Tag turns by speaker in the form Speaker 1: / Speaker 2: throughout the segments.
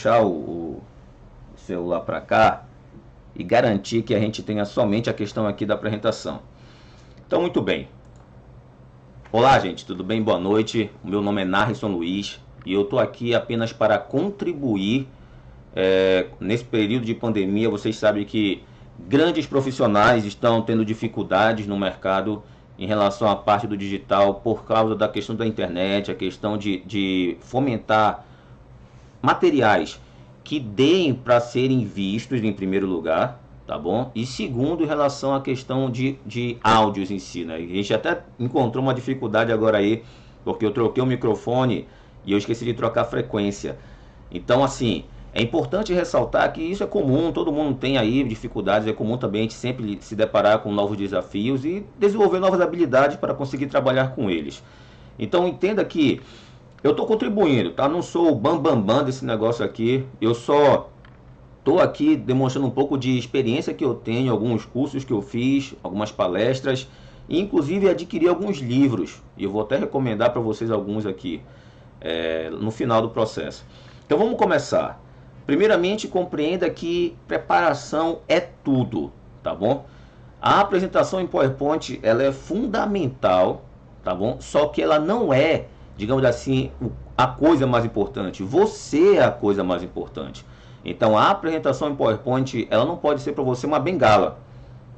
Speaker 1: puxar o celular para cá e garantir que a gente tenha somente a questão aqui da apresentação. Então, muito bem. Olá, gente, tudo bem? Boa noite. O meu nome é Narrisson Luiz e eu estou aqui apenas para contribuir nesse período de pandemia. Vocês sabem que grandes profissionais estão tendo dificuldades no mercado em relação à parte do digital por causa da questão da internet, a questão de fomentar materiais que deem para serem vistos em primeiro lugar, tá bom? E segundo, em relação à questão de áudios em si, né? A gente até encontrou uma dificuldade agora aí, porque eu troquei o microfone e eu esqueci de trocar a frequência. Então, assim, é importante ressaltar que isso é comum, todo mundo tem aí dificuldades, é comum também a gente sempre se deparar com novos desafios e desenvolver novas habilidades para conseguir trabalhar com eles. Então, entenda que eu estou contribuindo, tá? Não sou o bam desse negócio aqui, eu só estou aqui demonstrando um pouco de experiência que eu tenho, alguns cursos que eu fiz, algumas palestras, e inclusive adquiri alguns livros, e eu vou até recomendar para vocês alguns aqui, no final do processo. Então vamos começar. Primeiramente, compreenda que preparação é tudo, tá bom? A apresentação em PowerPoint, ela é fundamental, tá bom? Só que ela não é, digamos assim, a coisa mais importante. Você é a coisa mais importante. Então, a apresentação em PowerPoint, ela não pode ser para você uma bengala.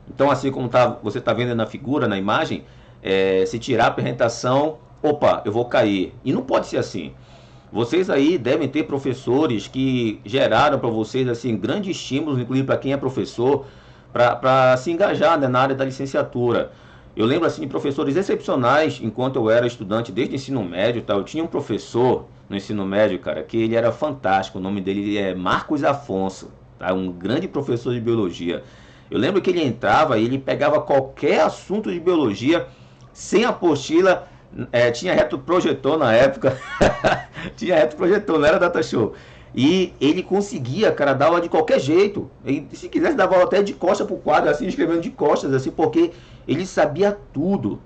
Speaker 1: Então, assim como você está vendo na figura, na imagem, se tirar a apresentação, opa, eu vou cair. E não pode ser assim. Vocês aí devem ter professores que geraram para vocês assim grandes estímulos, inclusive para quem é professor, para se engajar, né, na área da licenciatura. Eu lembro assim de professores excepcionais enquanto eu era estudante desde o ensino médio, tá? Eu tinha um professor no ensino médio, cara, que ele era fantástico. O nome dele é Marcos Afonso, tá? Um grande professor de biologia. Eu lembro que ele entrava e ele pegava qualquer assunto de biologia sem apostila. Tinha retroprojetor na época. Tinha retroprojetor, não era data show. E ele conseguia, cara, dar aula de qualquer jeito. Ele, se quisesse, dava aula até de costas pro quadro, assim, escrevendo de costas, assim, porque ele sabia tudo.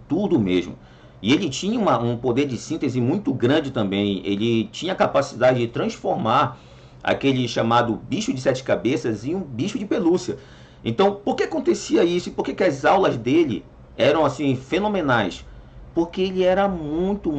Speaker 1: Tudo mesmo. E ele tinha um poder de síntese muito grande também. Ele tinha a capacidade de transformar aquele chamado bicho de sete cabeças em um bicho de pelúcia. Então, por que acontecia isso? E por que as aulas dele eram, assim, fenomenais? Porque ele era muito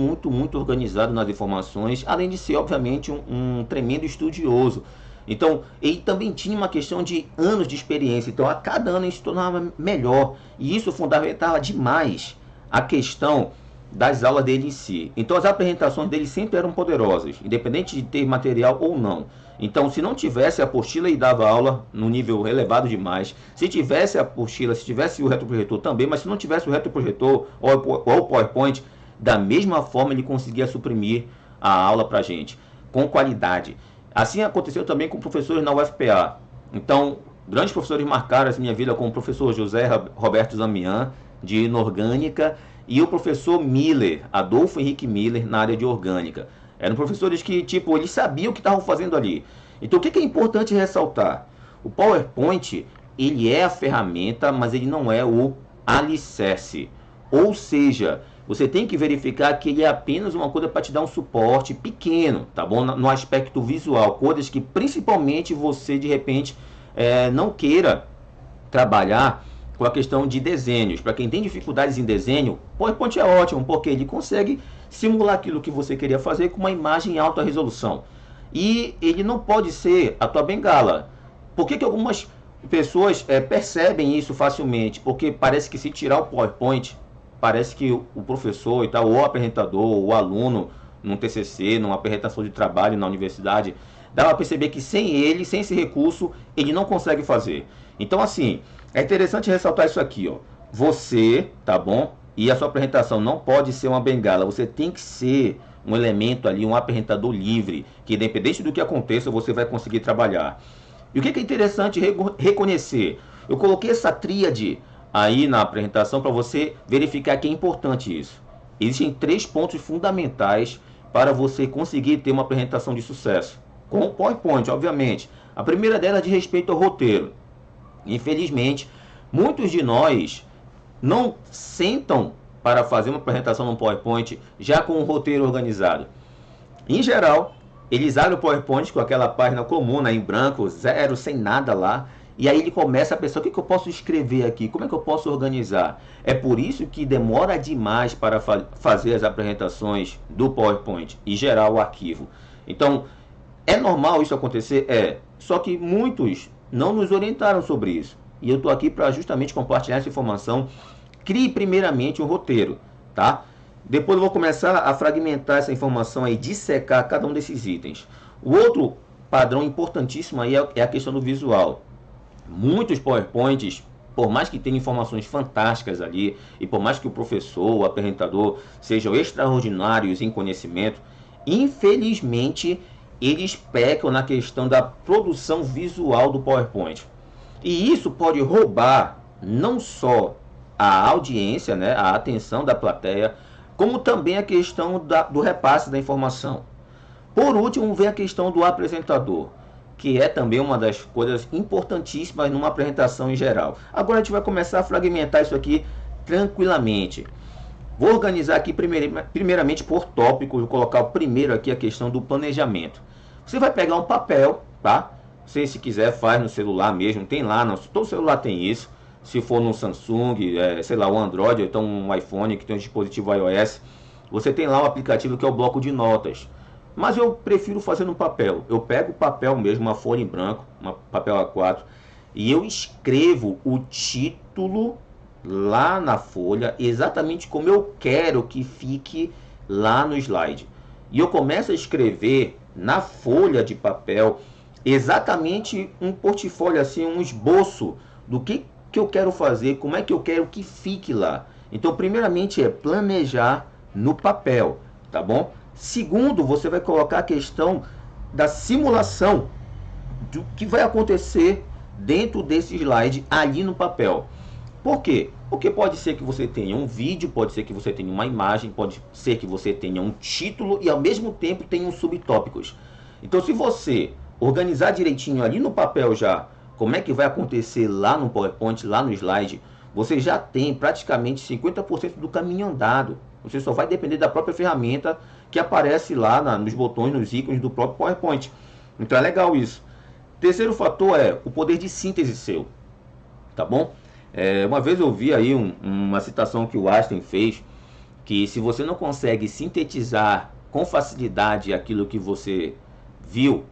Speaker 1: organizado nas informações, além de ser, obviamente, um tremendo estudioso. Então, ele também tinha uma questão de anos de experiência. Então, a cada ano ele se tornava melhor. E isso fundamentava demais a questão das aulas dele em si. Então, as apresentações dele sempre eram poderosas, independente de ter material ou não. Então, se não tivesse a apostila, ele dava aula no nível elevado demais. Se tivesse a apostila, se tivesse o retroprojetor também, mas se não tivesse o retroprojetor ou o PowerPoint, da mesma forma ele conseguia suprimir a aula para a gente, com qualidade. Assim aconteceu também com professores na UFPA. Então, grandes professores marcaram a minha vida, como o professor José Roberto Zamian, de inorgânica, e o professor Miller, Adolfo Henrique Miller, na área de orgânica. Eram professores que, tipo, eles sabiam o que estavam fazendo ali. Então, o que é importante ressaltar? O PowerPoint, ele é a ferramenta, mas ele não é o alicerce. Ou seja, você tem que verificar que ele é apenas uma coisa para te dar um suporte pequeno, tá bom? No aspecto visual, coisas que principalmente você, de repente, não queira trabalhar com a questão de desenhos. Para quem tem dificuldades em desenho, PowerPoint é ótimo, porque ele consegue simular aquilo que você queria fazer com uma imagem em alta resolução. E ele não pode ser a tua bengala. Por que algumas pessoas percebem isso facilmente? Porque parece que se tirar o PowerPoint, parece que o professor e tal, ou o apresentador, ou o aluno, num TCC, numa apresentação de trabalho na universidade, dá para perceber que sem ele, sem esse recurso, ele não consegue fazer. Então, assim, é interessante ressaltar isso aqui, ó. Você, tá bom? E a sua apresentação não pode ser uma bengala. Você tem que ser um elemento ali, um apresentador livre, que independente do que aconteça, você vai conseguir trabalhar. E o que é interessante reconhecer? Eu coloquei essa tríade aí na apresentação para você verificar que é importante isso. Existem 3 pontos fundamentais para você conseguir ter uma apresentação de sucesso. Com o PowerPoint, obviamente. A primeira delas diz respeito ao roteiro. Infelizmente, muitos de nós não sentam para fazer uma apresentação no PowerPoint já com um roteiro organizado. Em geral, Eles abrem o PowerPoint com aquela página comum, né, em branco, zero, sem nada lá. E aí ele começa a pensar, o que eu posso escrever aqui? Como é que eu posso organizar? É por isso que demora demais para fazer as apresentações do PowerPoint e gerar o arquivo. Então, é normal isso acontecer? É. Só que muitos não nos orientaram sobre isso. E eu estou aqui para justamente compartilhar essa informação. Crie primeiramente um roteiro, tá? Depois eu vou começar a fragmentar essa informação aí, dissecar cada um desses itens. O outro padrão importantíssimo aí é a questão do visual. Muitos PowerPoints, por mais que tenham informações fantásticas ali, e por mais que o professor, o apresentador sejam extraordinários em conhecimento, infelizmente eles pecam na questão da produção visual do PowerPoint. E isso pode roubar não só a audiência, né, a atenção da plateia, como também a questão do repasse da informação. Por último, vem a questão do apresentador, que é também uma das coisas importantíssimas numa apresentação em geral. Agora a gente vai começar a fragmentar isso aqui tranquilamente. Vou organizar aqui primeiramente por tópicos, vou colocar o primeiro aqui a questão do planejamento. Você vai pegar um papel, tá? Você, se quiser, faz no celular mesmo, tem lá, todo celular tem isso. Se for no Samsung, sei lá, o Android, ou então um iPhone que tem um dispositivo iOS, você tem lá um aplicativo que é o bloco de notas. Mas eu prefiro fazer no papel. Eu pego o papel mesmo, uma folha em branco, um papel A4, e eu escrevo o título lá na folha, exatamente como eu quero que fique lá no slide. E eu começo a escrever na folha de papel exatamente um portfólio, assim, um esboço do que eu quero fazer, como é que eu quero que fique lá. Então, primeiramente é planejar no papel, tá bom? Segundo, você vai colocar a questão da simulação do que vai acontecer dentro desse slide ali no papel. Por quê? Porque pode ser que você tenha um vídeo, pode ser que você tenha uma imagem, pode ser que você tenha um título e ao mesmo tempo tenha uns subtópicos. Então, se você organizar direitinho ali no papel já, como é que vai acontecer lá no PowerPoint, lá no slide, você já tem praticamente 50% do caminho andado. Você só vai depender da própria ferramenta que aparece lá nos botões, nos ícones do próprio PowerPoint. Então é legal isso. Terceiro fator é o poder de síntese seu, tá bom? Uma vez eu vi aí uma citação que o Einstein fez, que se você não consegue sintetizar com facilidade aquilo que você viu,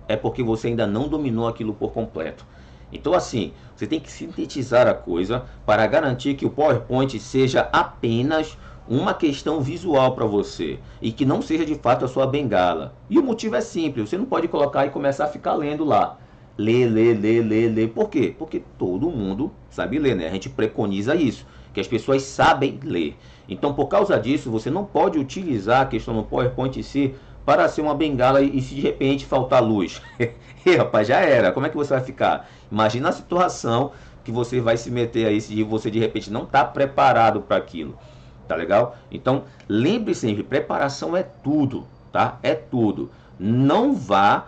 Speaker 1: é porque você ainda não dominou aquilo por completo. Então, assim, você tem que sintetizar a coisa para garantir que o PowerPoint seja apenas uma questão visual para você e que não seja de fato a sua bengala. E o motivo é simples, você não pode colocar e começar a ficar lendo lá. Ler. Por quê? Porque todo mundo sabe ler, né? A gente preconiza isso, que as pessoas sabem ler. Então, por causa disso, você não pode utilizar a questão no PowerPoint em si para ser uma bengala e se de repente faltar luz. E, rapaz, já era. Como é que você vai ficar? Imagina a situação que você vai se meter aí se você de repente não está preparado para aquilo. Tá legal? Então, lembre sempre, preparação é tudo, tá? É tudo. Não vá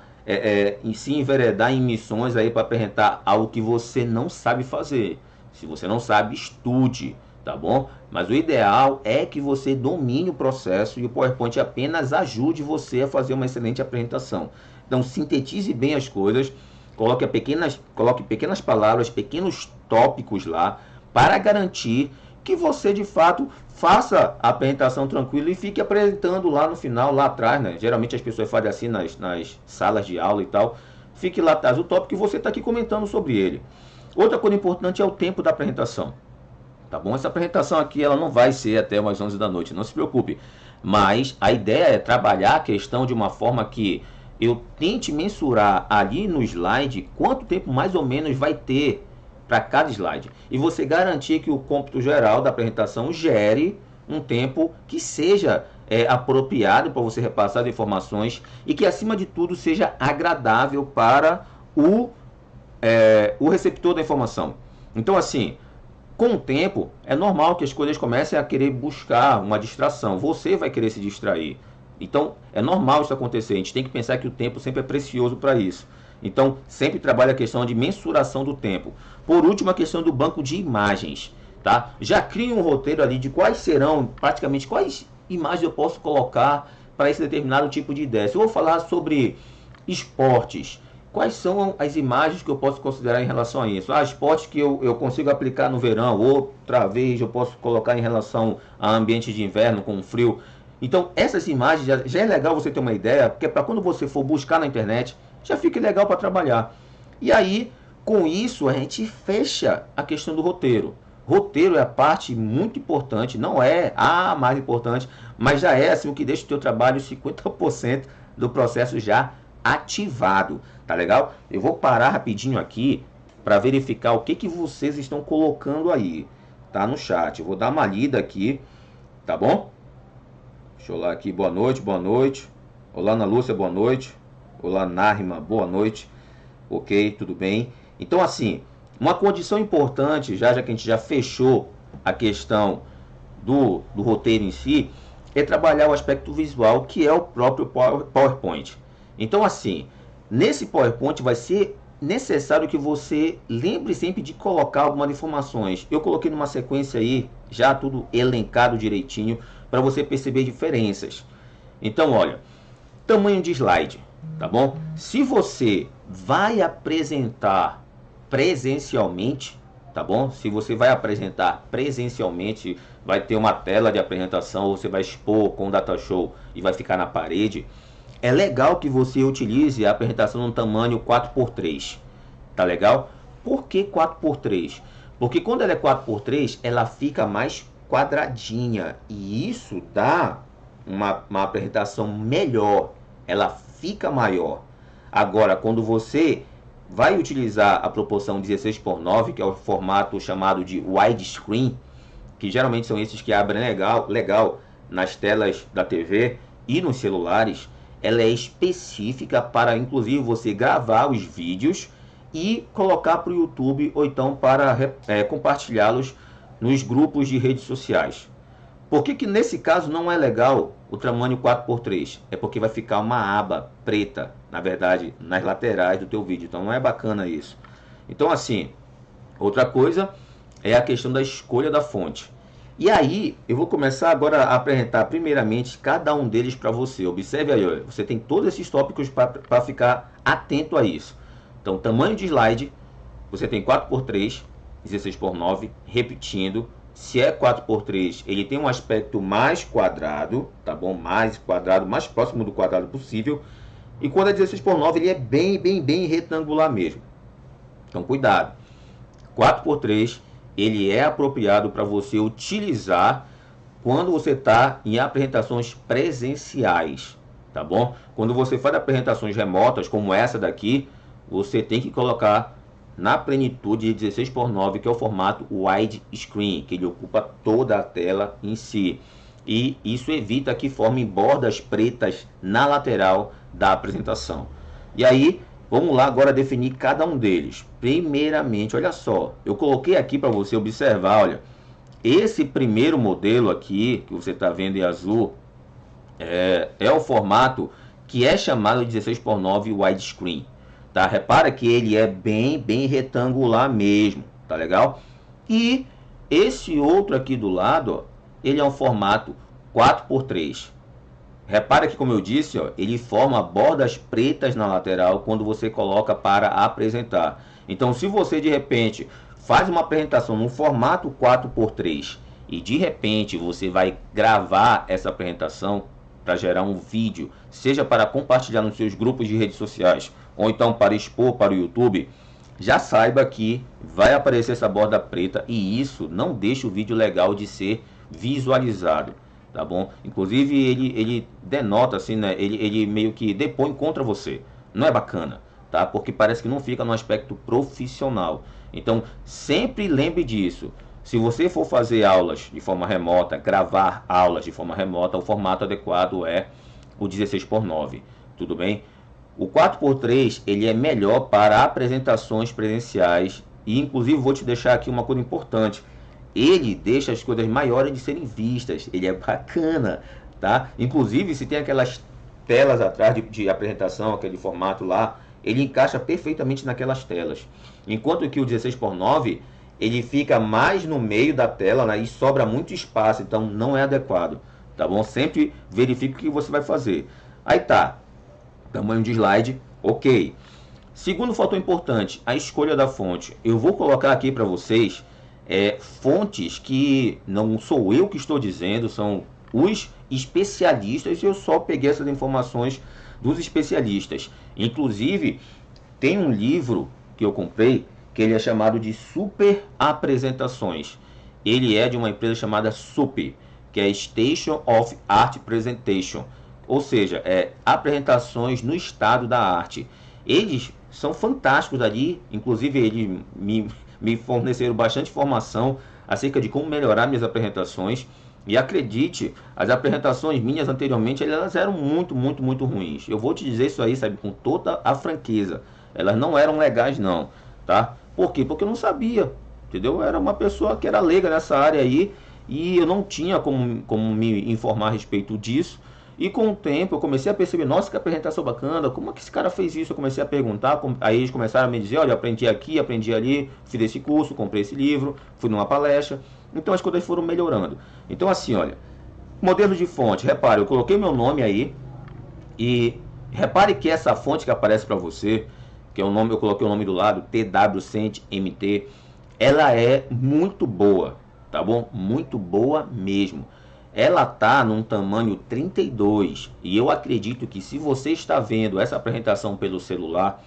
Speaker 1: se enveredar em missões aí para apresentar algo que você não sabe fazer. Se você não sabe, estude, tá bom? Mas o ideal é que você domine o processo e o PowerPoint apenas ajude você a fazer uma excelente apresentação. Então, sintetize bem as coisas, coloque pequenas palavras, pequenos tópicos lá, para garantir que você, de fato, faça a apresentação tranquila e fique apresentando lá no final, lá atrás, né? Geralmente as pessoas fazem assim nas salas de aula e tal. Fique lá atrás o tópico e você está aqui comentando sobre ele. Outra coisa importante é o tempo da apresentação. Tá bom? Essa apresentação aqui ela não vai ser até umas 11 da noite, não se preocupe. Mas a ideia é trabalhar a questão de uma forma que eu tente mensurar ali no slide quanto tempo mais ou menos vai ter para cada slide. E você garantir que o cômputo geral da apresentação gere um tempo que seja apropriado para você repassar as informações e que, acima de tudo, seja agradável para o receptor da informação. Então, assim, com o tempo, é normal que as coisas comecem a querer buscar uma distração. Você vai querer se distrair. Então, é normal isso acontecer. A gente tem que pensar que o tempo sempre é precioso para isso. Então, sempre trabalha a questão de mensuração do tempo. Por último, a questão do banco de imagens, tá? Já crie um roteiro ali de quais serão, praticamente, quais imagens eu posso colocar para esse determinado tipo de ideia. Se eu vou falar sobre esportes, quais são as imagens que eu posso considerar em relação a isso? Esportes que eu consigo aplicar no verão, outra vez eu posso colocar em relação a ambiente de inverno com frio. Então, essas imagens já é legal você ter uma ideia, porque para quando você for buscar na internet, já fica legal para trabalhar. E aí, com isso, a gente fecha a questão do roteiro. Roteiro é a parte muito importante, não é a mais importante, mas já é assim, o que deixa o teu trabalho 50% do processo já ativado, tá legal? Eu vou parar rapidinho aqui para verificar o que vocês estão colocando aí, tá no chat. Eu vou dar uma lida aqui, tá bom? Deixa eu lá aqui, boa noite, boa noite. Olá, Ana Lúcia, boa noite. Olá, Narima, boa noite. Ok, tudo bem. Então, assim, uma condição importante, já que a gente já fechou a questão do roteiro em si, é trabalhar o aspecto visual, que é o próprio PowerPoint. Então, assim, nesse PowerPoint vai ser necessário que você lembre sempre de colocar algumas informações. Eu coloquei numa sequência aí, já tudo elencado direitinho, para você perceber diferenças. Então, olha, tamanho de slide, tá bom? Se você vai apresentar presencialmente, tá bom? Se você vai apresentar presencialmente, vai ter uma tela de apresentação, ou você vai expor com o data show e vai ficar na parede, é legal que você utilize a apresentação no tamanho 4x3, tá legal? Por que 4x3? Porque quando ela é 4x3, ela fica mais quadradinha, e isso dá uma apresentação melhor, ela fica maior. Agora, quando você vai utilizar a proporção 16:9, que é o formato chamado de widescreen, que geralmente são esses que abrem legal nas telas da TV e nos celulares, ela é específica para, inclusive, você gravar os vídeos e colocar para o YouTube, ou então para compartilhá-los nos grupos de redes sociais. Por que nesse caso não é legal o tamanho 4x3? É porque vai ficar uma aba preta, na verdade, nas laterais do teu vídeo. Então não é bacana isso. Então, assim, outra coisa é a questão da escolha da fonte. E aí, eu vou começar agora a apresentar primeiramente cada um deles para você. Observe aí, olha, você tem todos esses tópicos para ficar atento a isso. Então, tamanho de slide, você tem 4x3, 16:9, repetindo. Se é 4x3, ele tem um aspecto mais quadrado, tá bom? Mais quadrado, mais próximo do quadrado possível. E quando é 16:9, ele é bem retangular mesmo. Então, cuidado. 4x3, ele é apropriado para você utilizar quando você está em apresentações presenciais, tá bom? Quando você faz apresentações remotas, como essa daqui, você tem que colocar na plenitude de 16:9, que é o formato widescreen, que ele ocupa toda a tela em si. E isso evita que formem bordas pretas na lateral da apresentação. E aí, vamos lá agora definir cada um deles. Primeiramente, olha só, eu coloquei aqui para você observar, olha, esse primeiro modelo aqui, que você está vendo em azul, é o formato que é chamado de 16:9 widescreen. Tá? Repara que ele é bem retangular mesmo, tá legal? E esse outro aqui do lado, ó, ele é um formato 4x3. Repara que, como eu disse, ó, ele forma bordas pretas na lateral quando você coloca para apresentar. Então, se você de repente faz uma apresentação no formato 4x3 e de repente você vai gravar essa apresentação para gerar um vídeo, seja para compartilhar nos seus grupos de redes sociais, ou então para expor para o YouTube, já saiba que vai aparecer essa borda preta e isso não deixa o vídeo legal de ser visualizado, tá bom? Inclusive ele denota assim, né? Ele meio que depõe contra você. Não é bacana, tá? Porque parece que não fica no aspecto profissional. Então, sempre lembre disso. Se você for fazer aulas de forma remota, gravar aulas de forma remota, o formato adequado é o 16:9, tudo bem? O 4x3 ele é melhor para apresentações presenciais e, inclusive, vou te deixar aqui uma coisa importante. Ele deixa as coisas maiores de serem vistas. Ele é bacana, tá? Inclusive, se tem aquelas telas atrás de apresentação, aquele formato lá, ele encaixa perfeitamente naquelas telas. Enquanto que o 16:9 ele fica mais no meio da tela, né, e sobra muito espaço, então não é adequado, tá bom? Sempre verifique o que você vai fazer. Aí tá, tamanho de slide, ok. Segundo fator importante, a escolha da fonte. Eu vou colocar aqui para vocês fontes que não sou eu que estou dizendo, são os especialistas, e eu só peguei essas informações dos especialistas. Inclusive, tem um livro que eu comprei, que ele é chamado de Super Apresentações. Ele é de uma empresa chamada SUP, que é Station of Art Presentation, ou seja, apresentações no estado da arte. Eles são fantásticos ali, inclusive eles me forneceram bastante informação acerca de como melhorar minhas apresentações. E acredite, as apresentações minhas anteriormente, elas eram muito ruins. Eu vou te dizer isso aí, sabe, com toda a franqueza. Elas não eram legais não, tá? Por quê? Porque eu não sabia, entendeu? Eu era uma pessoa que era leiga nessa área aí, e eu não tinha como me informar a respeito disso. E com o tempo eu comecei a perceber, nossa, que apresentação bacana, como é que esse cara fez isso? Eu comecei a perguntar, aí eles começaram a me dizer, olha, aprendi aqui, aprendi ali, fiz esse curso, comprei esse livro, fui numa palestra. Então as coisas foram melhorando. Então assim, olha, modelo de fonte, repare, eu coloquei meu nome aí, e repare que essa fonte que aparece para você, que é o nome, eu coloquei o nome do lado, TWCent MT, ela é muito boa, tá bom? Muito boa mesmo. Ela tá num tamanho 32, e eu acredito que se você está vendo essa apresentação pelo celular,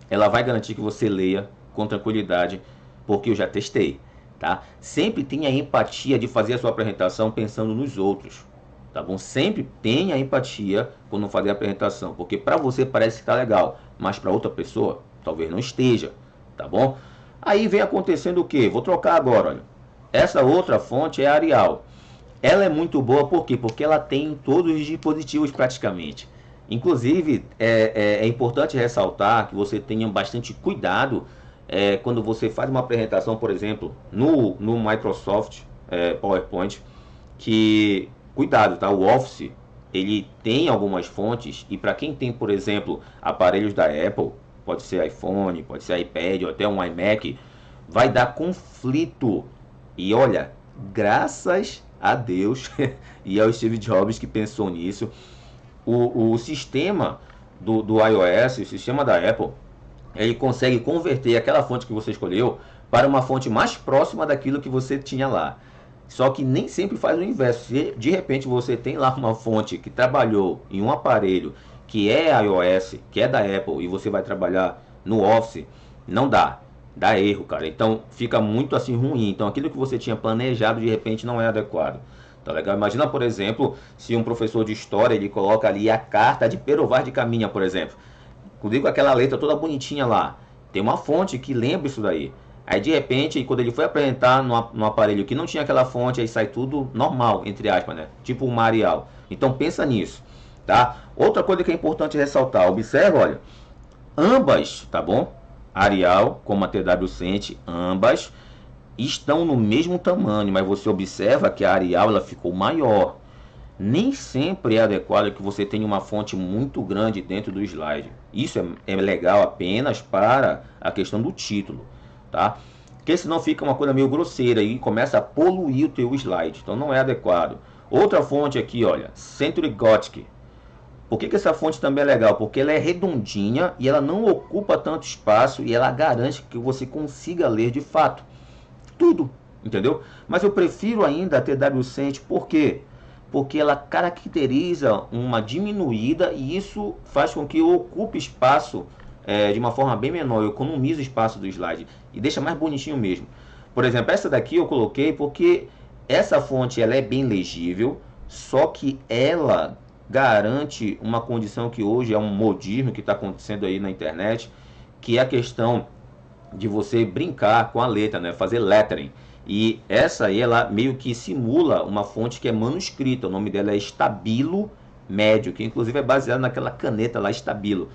Speaker 1: ela vai garantir que você leia com tranquilidade, porque eu já testei, tá? Sempre tenha empatia de fazer a sua apresentação pensando nos outros, tá bom? Sempre tenha empatia quando fazer a apresentação, porque para você parece que tá legal, mas para outra pessoa talvez não esteja, tá bom? Aí vem acontecendo o que? Vou trocar agora, olha. Essa outra fonte é a Arial. Ela é muito boa, por quê? Porque ela tem todos os dispositivos praticamente. Inclusive, é importante ressaltar que você tenha bastante cuidado quando você faz uma apresentação, por exemplo, no Microsoft PowerPoint, que, cuidado, tá? O Office, ele tem algumas fontes, e para quem tem, por exemplo, aparelhos da Apple, pode ser iPhone, pode ser iPad ou até um iMac, vai dar conflito. E olha, graças a Deus e ao Steve Jobs que pensou nisso, o sistema do iOS, o sistema da Apple, ele consegue converter aquela fonte que você escolheu para uma fonte mais próxima daquilo que você tinha lá. Só que nem sempre faz o inverso. Se de repente você tem lá uma fonte que trabalhou em um aparelho que é iOS, que é da Apple, e você vai trabalhar no Office, não dá. Dá erro, cara. Então fica muito assim ruim. Então aquilo que você tinha planejado de repente não é adequado. Tá legal? Imagina, por exemplo, se um professor de história ele coloca ali a carta de Pero Vaz de Caminha, por exemplo. Comigo aquela letra toda bonitinha lá. Tem uma fonte que lembra isso daí. Aí de repente, quando ele foi apresentar no aparelho que não tinha aquela fonte, aí sai tudo normal, entre aspas, né? Tipo o Arial. Então pensa nisso, tá? Outra coisa que é importante ressaltar, observa, olha, ambas, tá bom? Arial como a TWCent, ambas estão no mesmo tamanho, mas você observa que a Arial ela ficou maior. Nem sempre é adequado que você tenha uma fonte muito grande dentro do slide. Isso é legal apenas para a questão do título, tá? Porque senão fica uma coisa meio grosseira e começa a poluir o teu slide, então não é adequado. Outra fonte aqui, olha, Century Gothic. Por que essa fonte também é legal? Porque ela é redondinha e ela não ocupa tanto espaço e ela garante que você consiga ler de fato tudo, entendeu? Mas eu prefiro ainda a TWCent, por quê? Porque ela caracteriza uma diminuída e isso faz com que eu ocupe espaço de uma forma bem menor, eu economizo espaço do slide e deixa mais bonitinho mesmo. Por exemplo, essa daqui eu coloquei porque essa fonte ela é bem legível, só que ela garante uma condição que hoje é um modismo que está acontecendo aí na internet, que é a questão de você brincar com a letra, né? Fazer lettering. E essa aí, ela meio que simula uma fonte que é manuscrita. O nome dela é Stabilo Médio, que inclusive é baseado naquela caneta lá, Stabilo.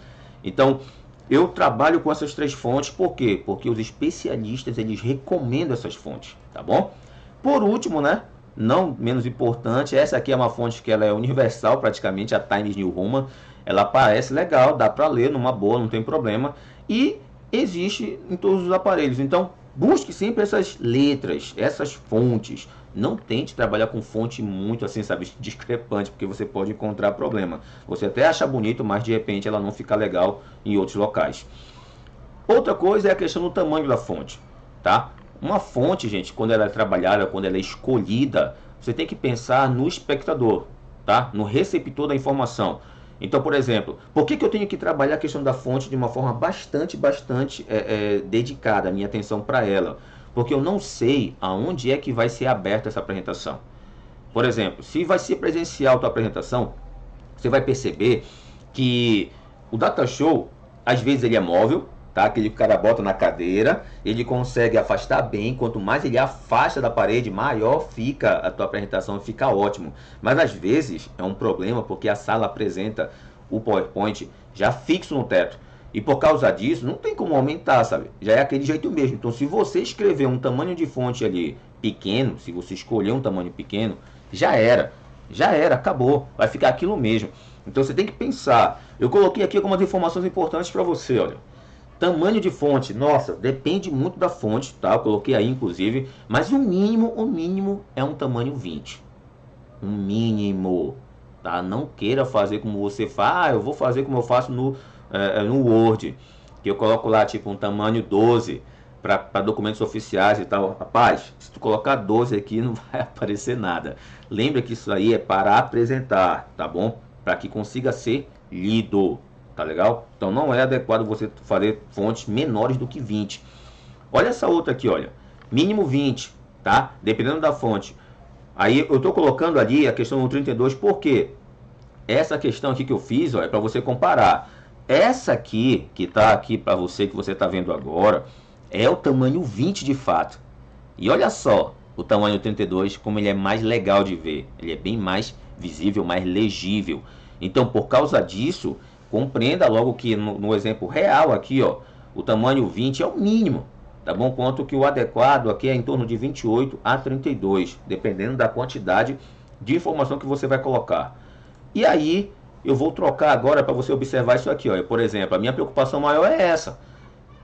Speaker 1: Então, eu trabalho com essas três fontes, por quê? Porque os especialistas, eles recomendam essas fontes, tá bom? Por último, né? Não menos importante, essa aqui é uma fonte que ela é universal praticamente, a Times New Roman. Ela parece legal, dá para ler numa boa, não tem problema. E existe em todos os aparelhos. Então, Busque sempre essas letras, essas fontes. Não tente trabalhar com fonte muito assim, sabe, discrepante, porque você pode encontrar problema. Você até acha bonito, mas de repente ela não fica legal em outros locais. Outra coisa é a questão do tamanho da fonte, tá? Uma fonte, gente, quando ela é trabalhada, quando ela é escolhida, você tem que pensar no espectador, tá? No receptor da informação. Então, por exemplo, por que eu tenho que trabalhar a questão da fonte de uma forma bastante dedicada, a minha atenção para ela? Porque eu não sei aonde é que vai ser aberta essa apresentação. Por exemplo, se vai ser presencial a tua apresentação, você vai perceber que o data show, às vezes ele é móvel, tá? Aquele que o cara bota na cadeira, ele consegue afastar bem. Quanto mais ele afasta da parede, maior fica a tua apresentação, fica ótimo. Mas às vezes é um problema porque a sala apresenta o PowerPoint já fixo no teto. E por causa disso, não tem como aumentar, sabe? Já é aquele jeito mesmo. Então, se você escrever um tamanho de fonte ali pequeno, se você escolher um tamanho pequeno, já era, acabou. Vai ficar aquilo mesmo. Então, você tem que pensar. Eu coloquei aqui algumas informações importantes para você, olha. Tamanho de fonte, nossa, depende muito da fonte, tá? Eu coloquei aí, inclusive, mas o mínimo é um tamanho 20. Um mínimo, tá? Não queira fazer como você faz, eu vou fazer como eu faço no Word, que eu coloco lá, tipo, um tamanho 12 para documentos oficiais e tal. Rapaz, se tu colocar 12 aqui, não vai aparecer nada. Lembra que isso aí é para apresentar, tá bom? Para que consiga ser lido. Tá legal? Então não é adequado você fazer fontes menores do que 20. Olha essa outra aqui, olha. Mínimo 20, tá? Dependendo da fonte. Aí eu tô colocando ali a questão do 32, porque essa questão aqui que eu fiz, ó, é para você comparar. Essa aqui, que tá aqui para você, que você tá vendo agora, é o tamanho 20 de fato. E olha só, o tamanho 32, como ele é mais legal de ver. Ele é bem mais visível, mais legível. Então, por causa disso, compreenda logo que no exemplo real aqui, ó, o tamanho 20 é o mínimo, tá bom? Quanto que o adequado aqui é em torno de 28 a 32, dependendo da quantidade de informação que você vai colocar. E aí, eu vou trocar agora para você observar isso aqui, ó. Por exemplo, a minha preocupação maior é essa.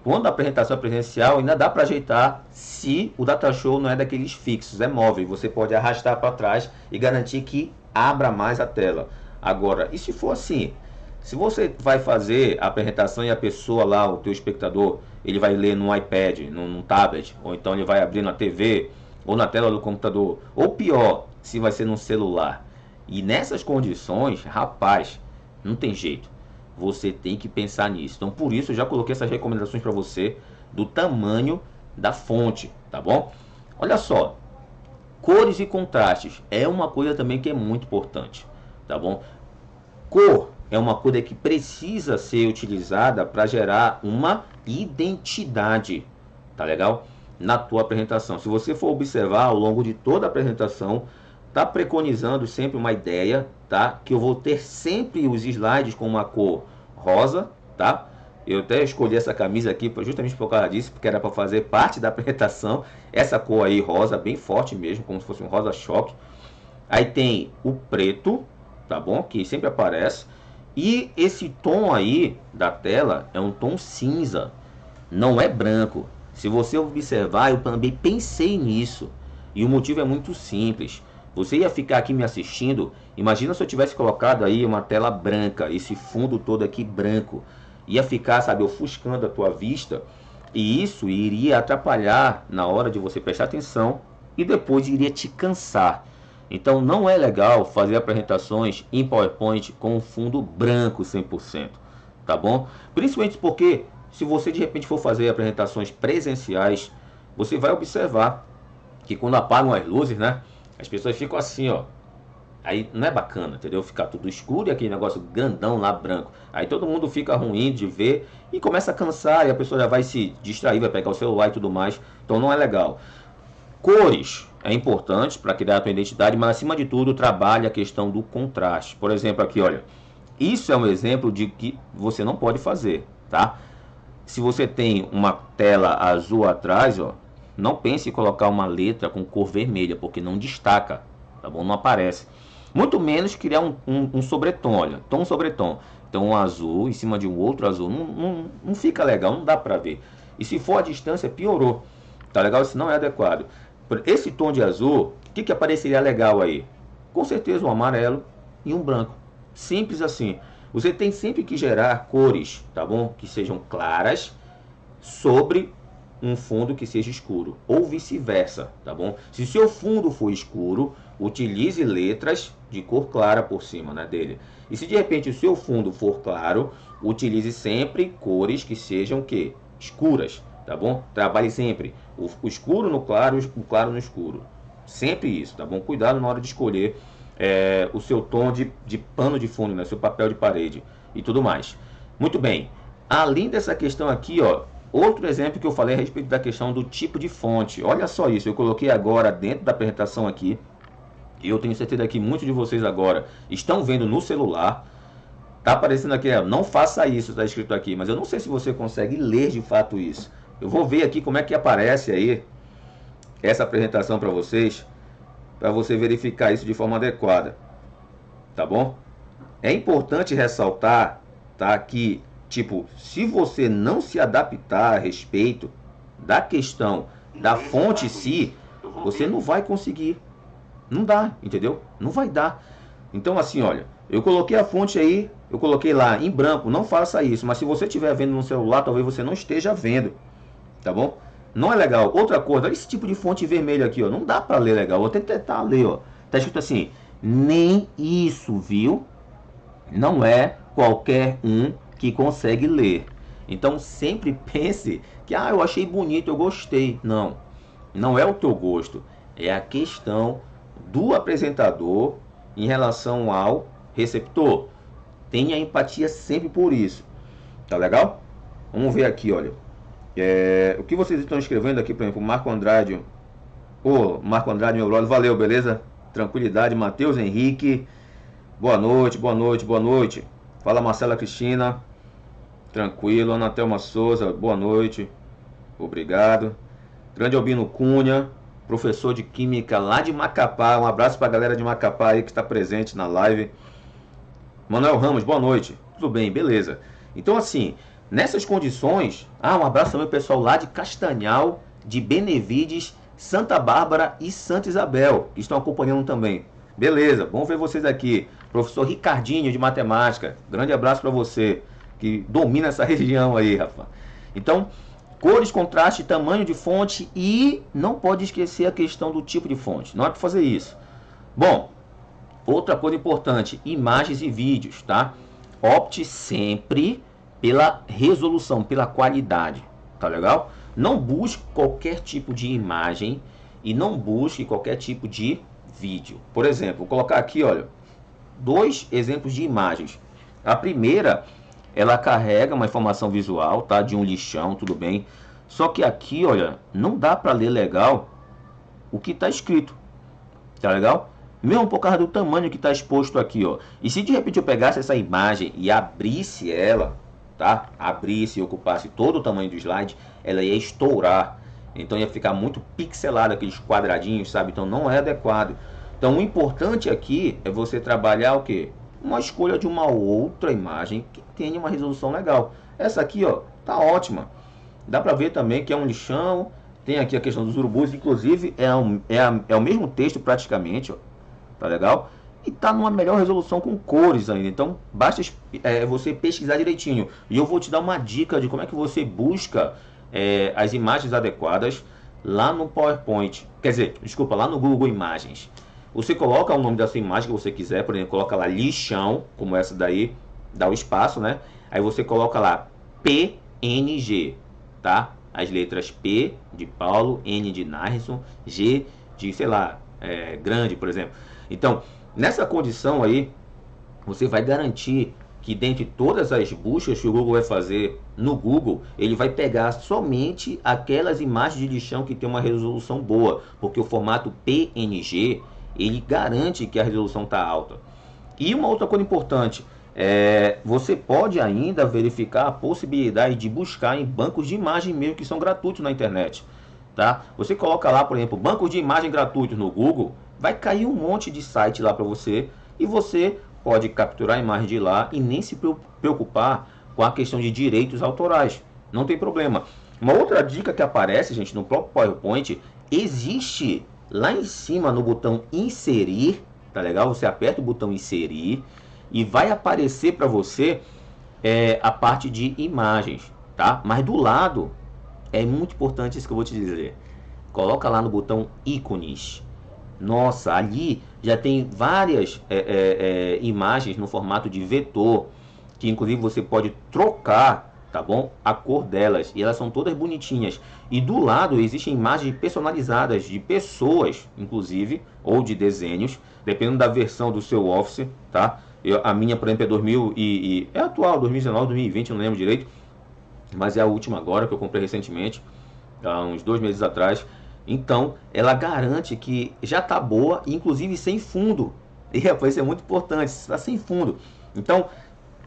Speaker 1: Quando a apresentação é presencial, ainda dá para ajeitar se o data show não é daqueles fixos, é móvel. Você pode arrastar para trás e garantir que abra mais a tela. Agora, e se for assim? Se você vai fazer a apresentação e a pessoa lá, o teu espectador, ele vai ler no iPad, num tablet, ou então ele vai abrir na TV, ou na tela do computador, ou pior, se vai ser no celular. E nessas condições, rapaz, não tem jeito. Você tem que pensar nisso. Então, por isso, eu já coloquei essas recomendações para você do tamanho da fonte, tá bom? Olha só, cores e contrastes é uma coisa também que é muito importante, tá bom? Cor é uma coisa que precisa ser utilizada para gerar uma identidade, tá legal? Na tua apresentação. Se você for observar ao longo de toda a apresentação, tá preconizando sempre uma ideia, tá? Que eu vou ter sempre os slides com uma cor rosa, tá? Eu até escolhi essa camisa aqui justamente por causa disso, porque era para fazer parte da apresentação. Essa cor aí rosa, bem forte mesmo, como se fosse um rosa choque. Aí tem o preto, tá bom? Que sempre aparece. E esse tom aí da tela é um tom cinza, não é branco. Se você observar, eu também pensei nisso. E o motivo é muito simples. Você ia ficar aqui me assistindo, imagina se eu tivesse colocado aí uma tela branca, esse fundo todo aqui branco. Ia ficar, sabe, ofuscando a tua vista. E isso iria atrapalhar na hora de você prestar atenção e depois iria te cansar. Então não é legal fazer apresentações em PowerPoint com um fundo branco 100%, tá bom? Principalmente porque se você de repente for fazer apresentações presenciais, você vai observar que quando apagam as luzes, né, as pessoas ficam assim, ó. Aí não é bacana, entendeu? Ficar tudo escuro e aquele negócio grandão lá branco. Aí todo mundo fica ruim de ver e começa a cansar e a pessoa já vai se distrair, vai pegar o celular e tudo mais. Então não é legal. Cores é importante para criar a tua identidade, mas acima de tudo trabalha a questão do contraste. Por exemplo, aqui, olha, isso é um exemplo de que você não pode fazer, tá? Se você tem uma tela azul atrás, ó, não pense em colocar uma letra com cor vermelha, porque não destaca, tá bom? Não aparece. Muito menos criar um sobretom, olha, tom sobre tom. Então um azul em cima de um outro azul, não fica legal, não dá para ver. E se for a distância, piorou. Tá legal? Isso não é adequado. Esse tom de azul, o que apareceria legal aí? Com certeza um amarelo e um branco. Simples assim. Você tem sempre que gerar cores, tá bom? Que sejam claras sobre um fundo que seja escuro, ou vice-versa, tá bom? Se seu fundo for escuro, utilize letras de cor clara por cima, né, dele. E se de repente o seu fundo for claro, utilize sempre cores que sejam o quê? Escuras, tá bom? Trabalhe sempre o escuro no claro, o claro no escuro. Sempre isso, tá bom? Cuidado na hora de escolher o seu tom de pano de fundo, né? Seu papel de parede e tudo mais. Muito bem. Além dessa questão aqui, ó, outro exemplo que eu falei a respeito da questão do tipo de fonte. Olha só isso, eu coloquei agora dentro da apresentação aqui. E eu tenho certeza que muitos de vocês agora estão vendo no celular. Tá aparecendo aqui, não faça isso, tá escrito aqui. Mas eu não sei se você consegue ler de fato isso. Eu vou ver aqui como é que aparece aí essa apresentação para vocês, para você verificar isso de forma adequada. Tá bom? É importante ressaltar, tá, que tipo, se você não se adaptar a respeito da questão da fonte em si, você não vai conseguir. Não dá, entendeu? Não vai dar. Então assim, olha, eu coloquei a fonte aí, eu coloquei lá em branco, não faça isso. Mas se você estiver vendo no celular, talvez você não esteja vendo, tá bom? Não é legal. Outra coisa, olha esse tipo de fonte vermelha aqui, ó, não dá pra ler legal. Vou tentar ler, ó. Tá escrito assim, nem isso, viu? Não é qualquer um que consegue ler. Então sempre pense que eu achei bonito, eu gostei. Não, não é o teu gosto, é a questão do apresentador em relação ao receptor. Tenha empatia sempre por isso. Tá legal? Vamos ver aqui, olha. O que vocês estão escrevendo aqui, por exemplo, Marco Andrade. Marco Andrade, meu brother, valeu, beleza? Tranquilidade. Matheus Henrique, boa noite, boa noite, boa noite. Fala Marcela Cristina, tranquilo. Ana Thelma Souza, boa noite, obrigado. Grande Albino Cunha, professor de Química lá de Macapá, um abraço para a galera de Macapá aí que está presente na live. Manuel Ramos, boa noite, tudo bem, beleza. Então assim, nessas condições, um abraço também pessoal lá de Castanhal, de Benevides, Santa Bárbara e Santa Isabel, que estão acompanhando também. Beleza, vamos ver vocês aqui. Professor Ricardinho de Matemática, grande abraço para você, que domina essa região aí, rapaz. Então, cores, contraste, tamanho de fonte e não pode esquecer a questão do tipo de fonte. Não é para fazer isso. Bom, outra coisa importante, imagens e vídeos, tá? Opte sempre pela resolução, pela qualidade, tá legal? Não busque qualquer tipo de imagem e não busque qualquer tipo de vídeo. Por exemplo, vou colocar aqui, olha, 2 exemplos de imagens. A primeira, ela carrega uma informação visual, tá? De um lixão, tudo bem. Só que aqui, olha, não dá para ler legal o que está escrito, tá legal? Mesmo por causa do tamanho que está exposto aqui, ó. E se de repente eu pegasse essa imagem e abrisse ela, tá? Abrisse e ocupasse todo o tamanho do slide, ela ia estourar. Então ia ficar muito pixelado aqueles quadradinhos, sabe? Então não é adequado. Então o importante aqui é você trabalhar o quê? Uma escolha de uma outra imagem que tenha uma resolução legal. Essa aqui, ó, tá ótima. Dá pra ver também que é um lixão. Tem aqui a questão dos urubus, inclusive é o mesmo texto praticamente, ó. Tá legal? E tá numa melhor resolução com cores ainda. Então basta você pesquisar direitinho. E eu vou te dar uma dica de como é que você busca as imagens adequadas lá no PowerPoint. Quer dizer, desculpa, lá no Google Imagens. Você coloca o nome da sua imagem que você quiser. Por exemplo, coloca lá lixão, como essa daí. Dá o espaço, né? Aí você coloca lá PNG, tá? As letras P de Paulo, N de Narson, G de, sei lá, grande, por exemplo. Então, nessa condição aí, você vai garantir que dentre todas as buscas que o Google vai fazer no Google, ele vai pegar somente aquelas imagens de lixão que tem uma resolução boa, porque o formato PNG, ele garante que a resolução está alta. E uma outra coisa importante, você pode ainda verificar a possibilidade de buscar em bancos de imagem mesmo que são gratuitos na internet, tá? Você coloca lá, por exemplo, bancos de imagem gratuitos no Google, vai cair um monte de site lá para você e você pode capturar a imagem de lá e nem se preocupar com a questão de direitos autorais. Não tem problema. Uma outra dica que aparece, gente, no próprio PowerPoint, existe lá em cima no botão inserir, tá legal? Você aperta o botão inserir e vai aparecer para você a parte de imagens, tá? Mas do lado, é muito importante isso que eu vou te dizer. Coloca lá no botão ícones. Nossa, ali já tem várias imagens no formato de vetor, que inclusive você pode trocar, tá bom? A cor delas, e elas são todas bonitinhas. E do lado existem imagens personalizadas de pessoas, inclusive, ou de desenhos, dependendo da versão do seu Office, tá? A minha, por exemplo, é 2000 é atual, 2019, 2020, não lembro direito, mas é a última agora que eu comprei recentemente, há uns 2 meses atrás. Então, ela garante que já está boa, inclusive sem fundo. E isso é muito importante, está sem fundo. Então,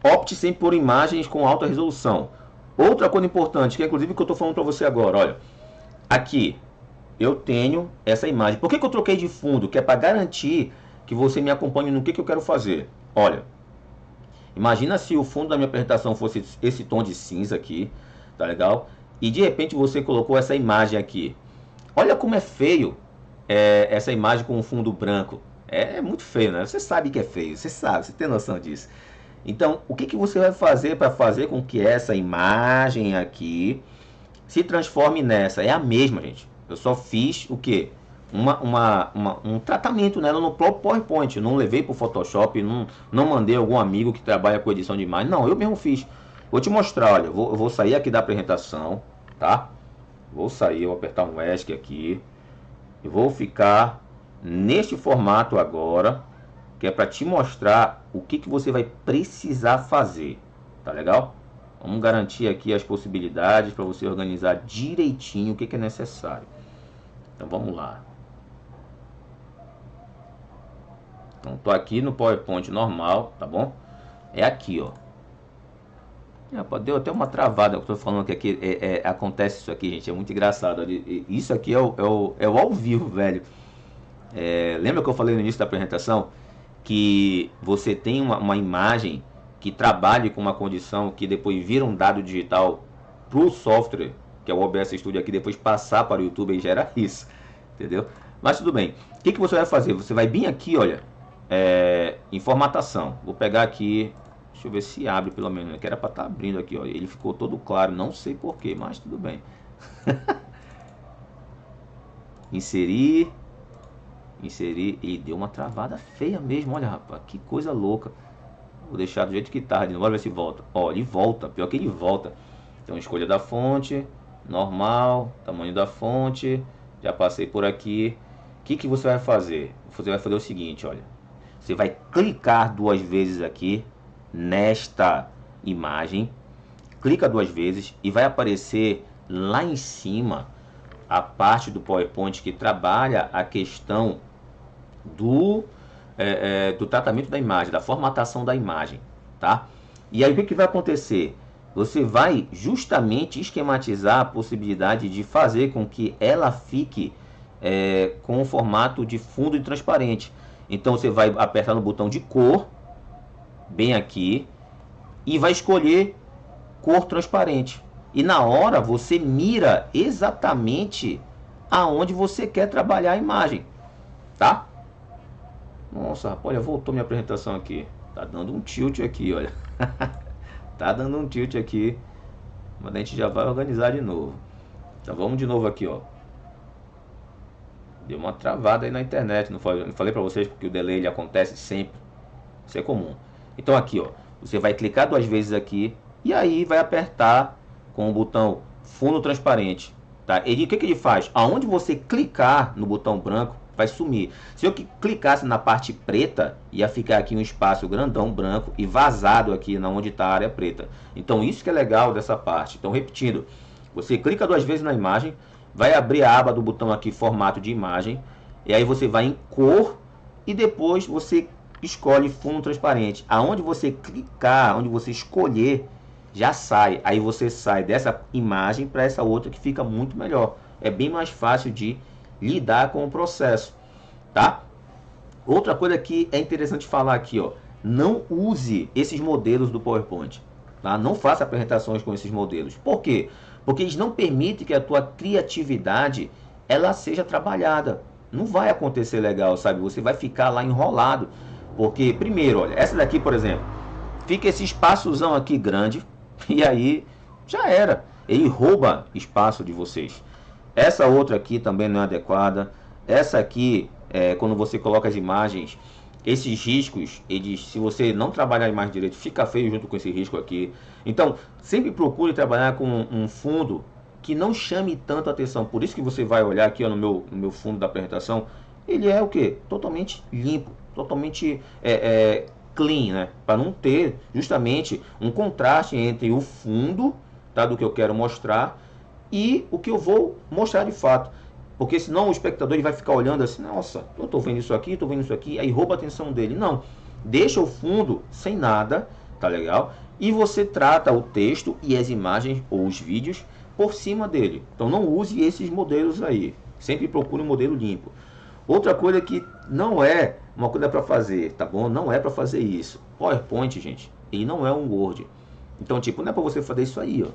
Speaker 1: opte sempre por imagens com alta resolução. Outra coisa importante, que é inclusive o que eu estou falando para você agora, olha. Aqui, eu tenho essa imagem. Por que eu troquei de fundo? Que é para garantir que você me acompanhe no que eu quero fazer. Olha, imagina se o fundo da minha apresentação fosse esse tom de cinza aqui, tá legal? E de repente você colocou essa imagem aqui. Olha como é feio essa imagem com um fundo branco. É muito feio, né? Você sabe que é feio, você sabe, você tem noção disso. Então, o que você vai fazer para fazer com que essa imagem aqui se transforme nessa? É a mesma, gente. Eu só fiz o quê? Um tratamento nela no próprio PowerPoint. Eu não levei para o Photoshop, não mandei algum amigo que trabalha com edição de imagem. Não, eu mesmo fiz. Vou te mostrar, olha. Eu vou sair aqui da apresentação, tá? Vou sair, vou apertar um ESC aqui. E vou ficar neste formato agora, que é para te mostrar o que você vai precisar fazer. Tá legal? Vamos garantir aqui as possibilidades para você organizar direitinho o que é necessário. Então vamos lá. Então tô aqui no PowerPoint normal, tá bom? É aqui, ó. Deu até uma travada, eu tô falando que aqui acontece isso aqui, gente, é muito engraçado. Isso aqui é o ao vivo, velho. Lembra que eu falei no início da apresentação que você tem uma imagem que trabalhe com uma condição que depois vira um dado digital para o software, que é o OBS Studio aqui, depois passar para o YouTube e gera isso, entendeu? Mas tudo bem. O que você vai fazer? Você vai vir aqui, olha, em formatação. Vou pegar aqui, deixa eu ver se abre pelo menos, que era para estar abrindo aqui, ó. Ele ficou todo claro, não sei porquê, mas tudo bem. Inserir, ele deu uma travada feia mesmo, olha, rapaz, que coisa louca. Vou deixar do jeito que tá, de novo, bora ver se volta. Ó, ele volta, pior que ele volta. Então, escolha da fonte, normal, tamanho da fonte, já passei por aqui. O que você vai fazer? Você vai fazer o seguinte, olha. Você vai clicar 2 vezes aqui nesta imagem, clica 2 vezes e vai aparecer lá em cima a parte do PowerPoint que trabalha a questão do tratamento da imagem, da formatação da imagem, tá? E aí o que vai acontecer? Você vai justamente esquematizar a possibilidade de fazer com que ela fique com o formato de fundo transparente. Então você vai apertar no botão de cor, bem aqui, e vai escolher cor transparente. E na hora você mira exatamente aonde você quer trabalhar a imagem, tá? Nossa, rapaz, olha, voltou minha apresentação aqui. Tá dando um tilt aqui, olha. Tá dando um tilt aqui. Mas a gente já vai organizar de novo. Então vamos de novo aqui, ó. Deu uma travada aí na internet. Não falei pra vocês porque o delay ele acontece sempre. Isso é comum. Então aqui, ó. Você vai clicar 2 vezes aqui. E aí vai apertar com o botão fundo transparente. Tá? E o que ele faz? Aonde você clicar no botão branco, vai sumir. Se eu clicasse na parte preta, ia ficar aqui um espaço grandão branco e vazado aqui na onde está a área preta. Então isso que é legal dessa parte. Então repetindo, você clica 2 vezes na imagem, vai abrir a aba do botão aqui formato de imagem, e aí você vai em cor e depois você escolhe fundo transparente. Aonde você clicar, onde você escolher, já sai. Aí você sai dessa imagem para essa outra que fica muito melhor. É bem mais fácil de lidar com o processo, tá? Outra coisa que é interessante falar aqui, ó, não use esses modelos do PowerPoint, tá? Não faça apresentações com esses modelos. Por quê? Porque eles não permitem que a tua criatividade ela seja trabalhada. Não vai acontecer legal, sabe? Você vai ficar lá enrolado. Porque, primeiro, olha, essa daqui, por exemplo, fica esse espaçozão aqui grande e aí já era. Ele rouba espaço de vocês. Essa outra aqui também não é adequada. Essa aqui, quando você coloca as imagens, esses riscos, eles, se você não trabalhar a imagem direito, fica feio junto com esse risco aqui. Então, sempre procure trabalhar com um fundo que não chame tanto a atenção. Por isso que você vai olhar aqui ó, no meu fundo da apresentação, ele é o que? Totalmente limpo, totalmente clean, né? Para não ter justamente um contraste entre o fundo, tá, do que eu quero mostrar e o que eu vou mostrar de fato. Porque senão o espectador ele vai ficar olhando assim, nossa, eu estou vendo isso aqui, estou vendo isso aqui, aí rouba a atenção dele. Não, deixa o fundo sem nada, tá legal? E você trata o texto e as imagens ou os vídeos por cima dele. Então não use esses modelos aí, sempre procure um modelo limpo. Outra coisa que não é uma coisa para fazer, tá bom? Não é para fazer isso. PowerPoint, gente, ele não é um Word. Então, tipo, não é para você fazer isso aí, ó.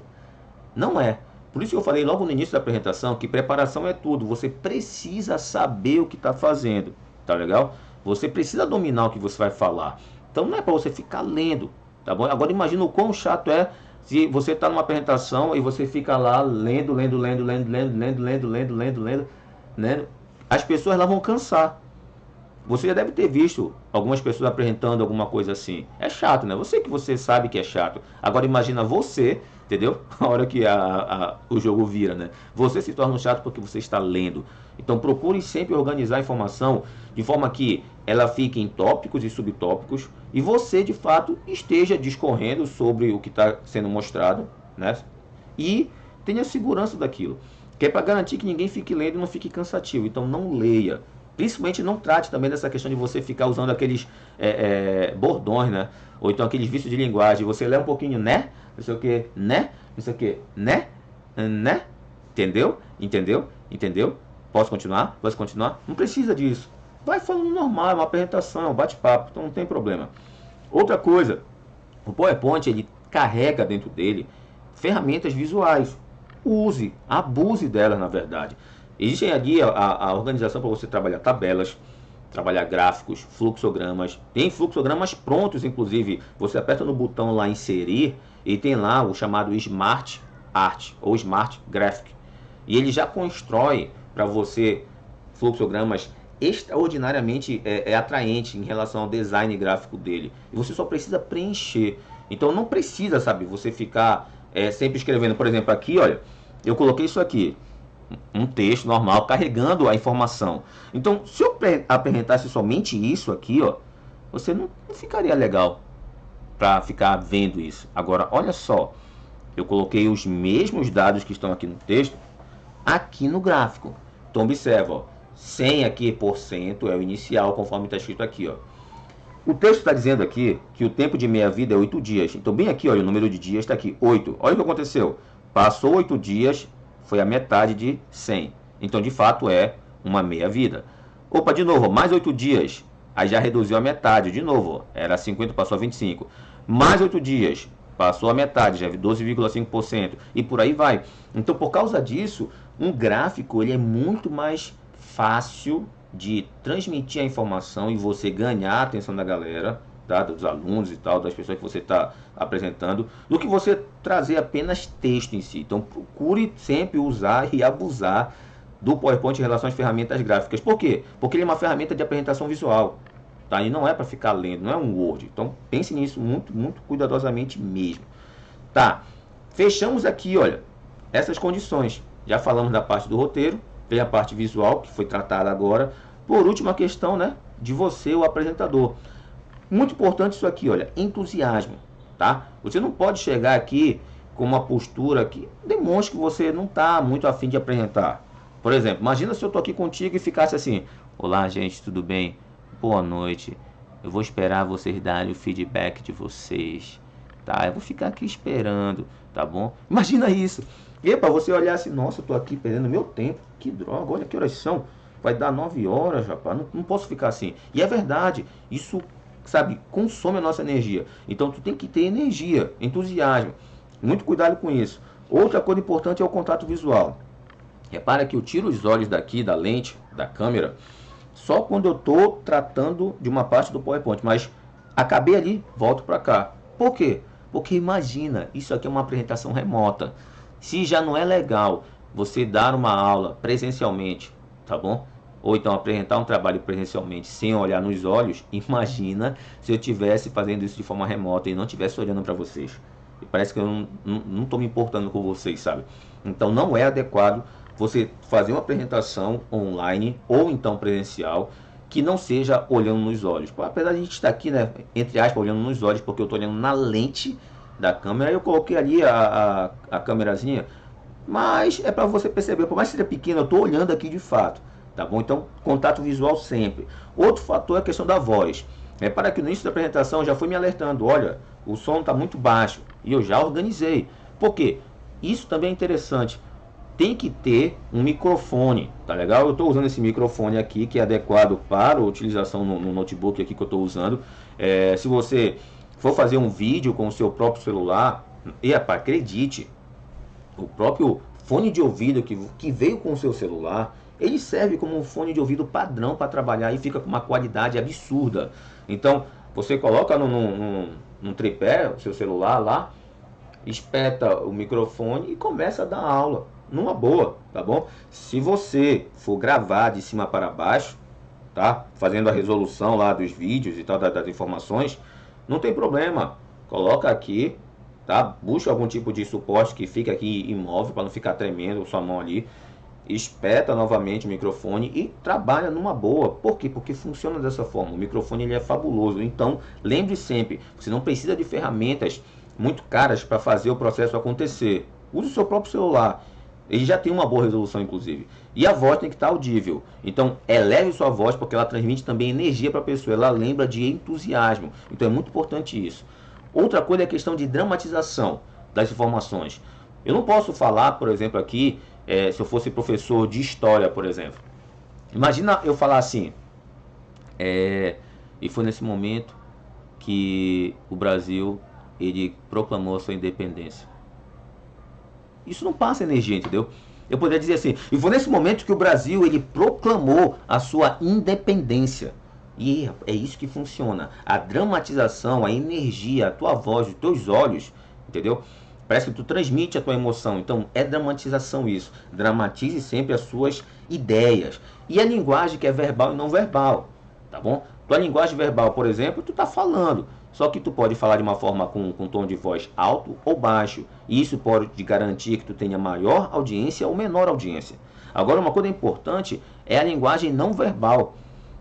Speaker 1: Não é. Por isso que eu falei logo no início da apresentação que preparação é tudo. Você precisa saber o que está fazendo, tá legal? Você precisa dominar o que você vai falar. Então não é para você ficar lendo, tá bom? Agora imagina o quão chato é se você está numa apresentação e você fica lá lendo. As pessoas lá vão cansar. Você já deve ter visto algumas pessoas apresentando alguma coisa assim. É chato, né? Você que você sabe que é chato. Agora imagina você, entendeu? A hora que o jogo vira, né? Você se torna um chato porque você está lendo. Então procure sempre organizar a informação de forma que ela fique em tópicos e subtópicos e você de fato esteja discorrendo sobre o que está sendo mostrado, né? E tenha segurança daquilo. Que é para garantir que ninguém fique lendo e não fique cansativo. Então não leia. Principalmente não trate também dessa questão de você ficar usando aqueles bordões, né? Ou então aqueles vícios de linguagem. Você lê um pouquinho, né? Não sei o que, né? Não sei o que, né? Né? Entendeu? Entendeu? Entendeu? Posso continuar? Posso continuar? Não precisa disso. Vai falando normal, é uma apresentação, é um bate-papo, então não tem problema. Outra coisa, o PowerPoint ele carrega dentro dele ferramentas visuais. Use, abuse delas na verdade. Existem ali a organização para você trabalhar tabelas, trabalhar gráficos, fluxogramas. Tem fluxogramas prontos, inclusive. Você aperta no botão lá inserir e tem lá o chamado Smart Art ou Smart Graphic. E ele já constrói para você fluxogramas extraordinariamente atraentes em relação ao design gráfico dele. E você só precisa preencher. Então não precisa, sabe, você ficar sempre escrevendo. Por exemplo, aqui, olha, eu coloquei isso aqui. Um texto normal carregando a informação. Então, se eu apresentasse somente isso aqui, ó, você não ficaria legal para ficar vendo isso. Agora, olha só, eu coloquei os mesmos dados que estão aqui no texto aqui no gráfico. Então, observa, ó, 100 aqui por cento é o inicial, conforme está escrito aqui, ó. O texto está dizendo aqui que o tempo de meia-vida é 8 dias. Então, bem aqui, olha, o número de dias está aqui, 8. Olha o que aconteceu. Passou 8 dias, foi a metade de 100. Então, de fato, é uma meia-vida. Opa, de novo, mais 8 dias. Aí já reduziu a metade. De novo, era 50, passou a 25. Mais 8 dias, passou a metade, já é 12,5%. E por aí vai. Então, por causa disso, um gráfico ele é muito mais fácil de transmitir a informação e você ganhar a atenção da galera, tá? Dos alunos e tal, das pessoas que você está apresentando, do que você trazer apenas texto em si. Então procure sempre usar e abusar do PowerPoint em relação às ferramentas gráficas. Por quê? Porque ele é uma ferramenta de apresentação visual, tá? E não é para ficar lendo, não é um Word. Então pense nisso muito, muito cuidadosamente mesmo. Tá, fechamos aqui, olha, essas condições. Já falamos da parte do roteiro, tem a parte visual, que foi tratada agora. Por último, a questão, né, de você, o apresentador. Muito importante isso aqui, olha, entusiasmo, tá? Você não pode chegar aqui com uma postura que demonstre que você não está muito afim de apresentar. Por exemplo, imagina se eu estou aqui contigo e ficasse assim: olá, gente, tudo bem? Boa noite. Eu vou esperar vocês darem o feedback de vocês, tá? Eu vou ficar aqui esperando, tá bom? Imagina isso. E para você olhar assim: nossa, eu estou aqui perdendo meu tempo. Que droga, olha que horas são. Vai dar 9 horas, rapaz. Não posso ficar assim. E é verdade, isso sabe, consome a nossa energia. Então tu tem que ter energia, entusiasmo. Muito cuidado com isso. Outra coisa importante é o contato visual. Repara que eu tiro os olhos daqui da lente, da câmera, só quando eu estou tratando de uma parte do PowerPoint. Mas acabei ali, volto para cá. Por quê? Porque imagina, isso aqui é uma apresentação remota. Se já não é legal você dar uma aula presencialmente, tá bom? Ou então apresentar um trabalho presencialmente sem olhar nos olhos, imagina se eu estivesse fazendo isso de forma remota e não estivesse olhando para vocês. E parece que eu não estou me importando com vocês, sabe? Então não é adequado você fazer uma apresentação online ou então presencial que não seja olhando nos olhos. Apesar de a gente estar aqui, né, entre aspas, olhando nos olhos, porque eu estou olhando na lente da câmera, eu coloquei ali a câmerazinha, mas é para você perceber, por mais que seja pequeno, eu estou olhando aqui de fato, tá bom? Então, contato visual sempre. Outro fator é a questão da voz. Para que no início da apresentação já foi me alertando, olha, o som está muito baixo, e eu já organizei. Por quê? Isso também é interessante. Tem que ter um microfone, tá legal? Eu estou usando esse microfone aqui, que é adequado para a utilização no notebook aqui que eu estou usando. Se você for fazer um vídeo com o seu próprio celular, acredite, o próprio fone de ouvido que veio com o seu celular, ele serve como um fone de ouvido padrão para trabalhar e fica com uma qualidade absurda. Então, você coloca num tripé o seu celular lá, espeta o microfone e começa a dar aula, numa boa, tá bom? Se você for gravar de cima para baixo, tá? Fazendo a resolução lá dos vídeos e tal, das informações, não tem problema. Coloca aqui, tá? Busca algum tipo de suporte que fique aqui imóvel para não ficar tremendo sua mão ali. Espeta novamente o microfone e trabalha numa boa. Por quê? Porque funciona dessa forma. O microfone ele é fabuloso. Então, lembre sempre, você não precisa de ferramentas muito caras para fazer o processo acontecer. Use o seu próprio celular. Ele já tem uma boa resolução, inclusive. E a voz tem que estar audível. Então, eleve sua voz, porque ela transmite também energia para a pessoa. Ela lembra de entusiasmo. Então, é muito importante isso. Outra coisa é a questão de dramatização das informações. Eu não posso falar, por exemplo, aqui, se eu fosse professor de história, por exemplo. Imagina eu falar assim, e foi nesse momento que o Brasil ele proclamou a sua independência. Isso não passa energia, entendeu? Eu poderia dizer assim, e foi nesse momento que o Brasil ele proclamou a sua independência. E é isso que funciona. A dramatização, a energia, a tua voz, os teus olhos, entendeu? Parece que tu transmite a tua emoção. Então é dramatização isso. Dramatize sempre as suas ideias. E a linguagem que é verbal e não verbal, tá bom? Tua linguagem verbal, por exemplo, tu tá falando. Só que tu pode falar de uma forma com tom de voz alto ou baixo. E isso pode te garantir que tu tenha maior audiência ou menor audiência. Agora, uma coisa importante é a linguagem não verbal.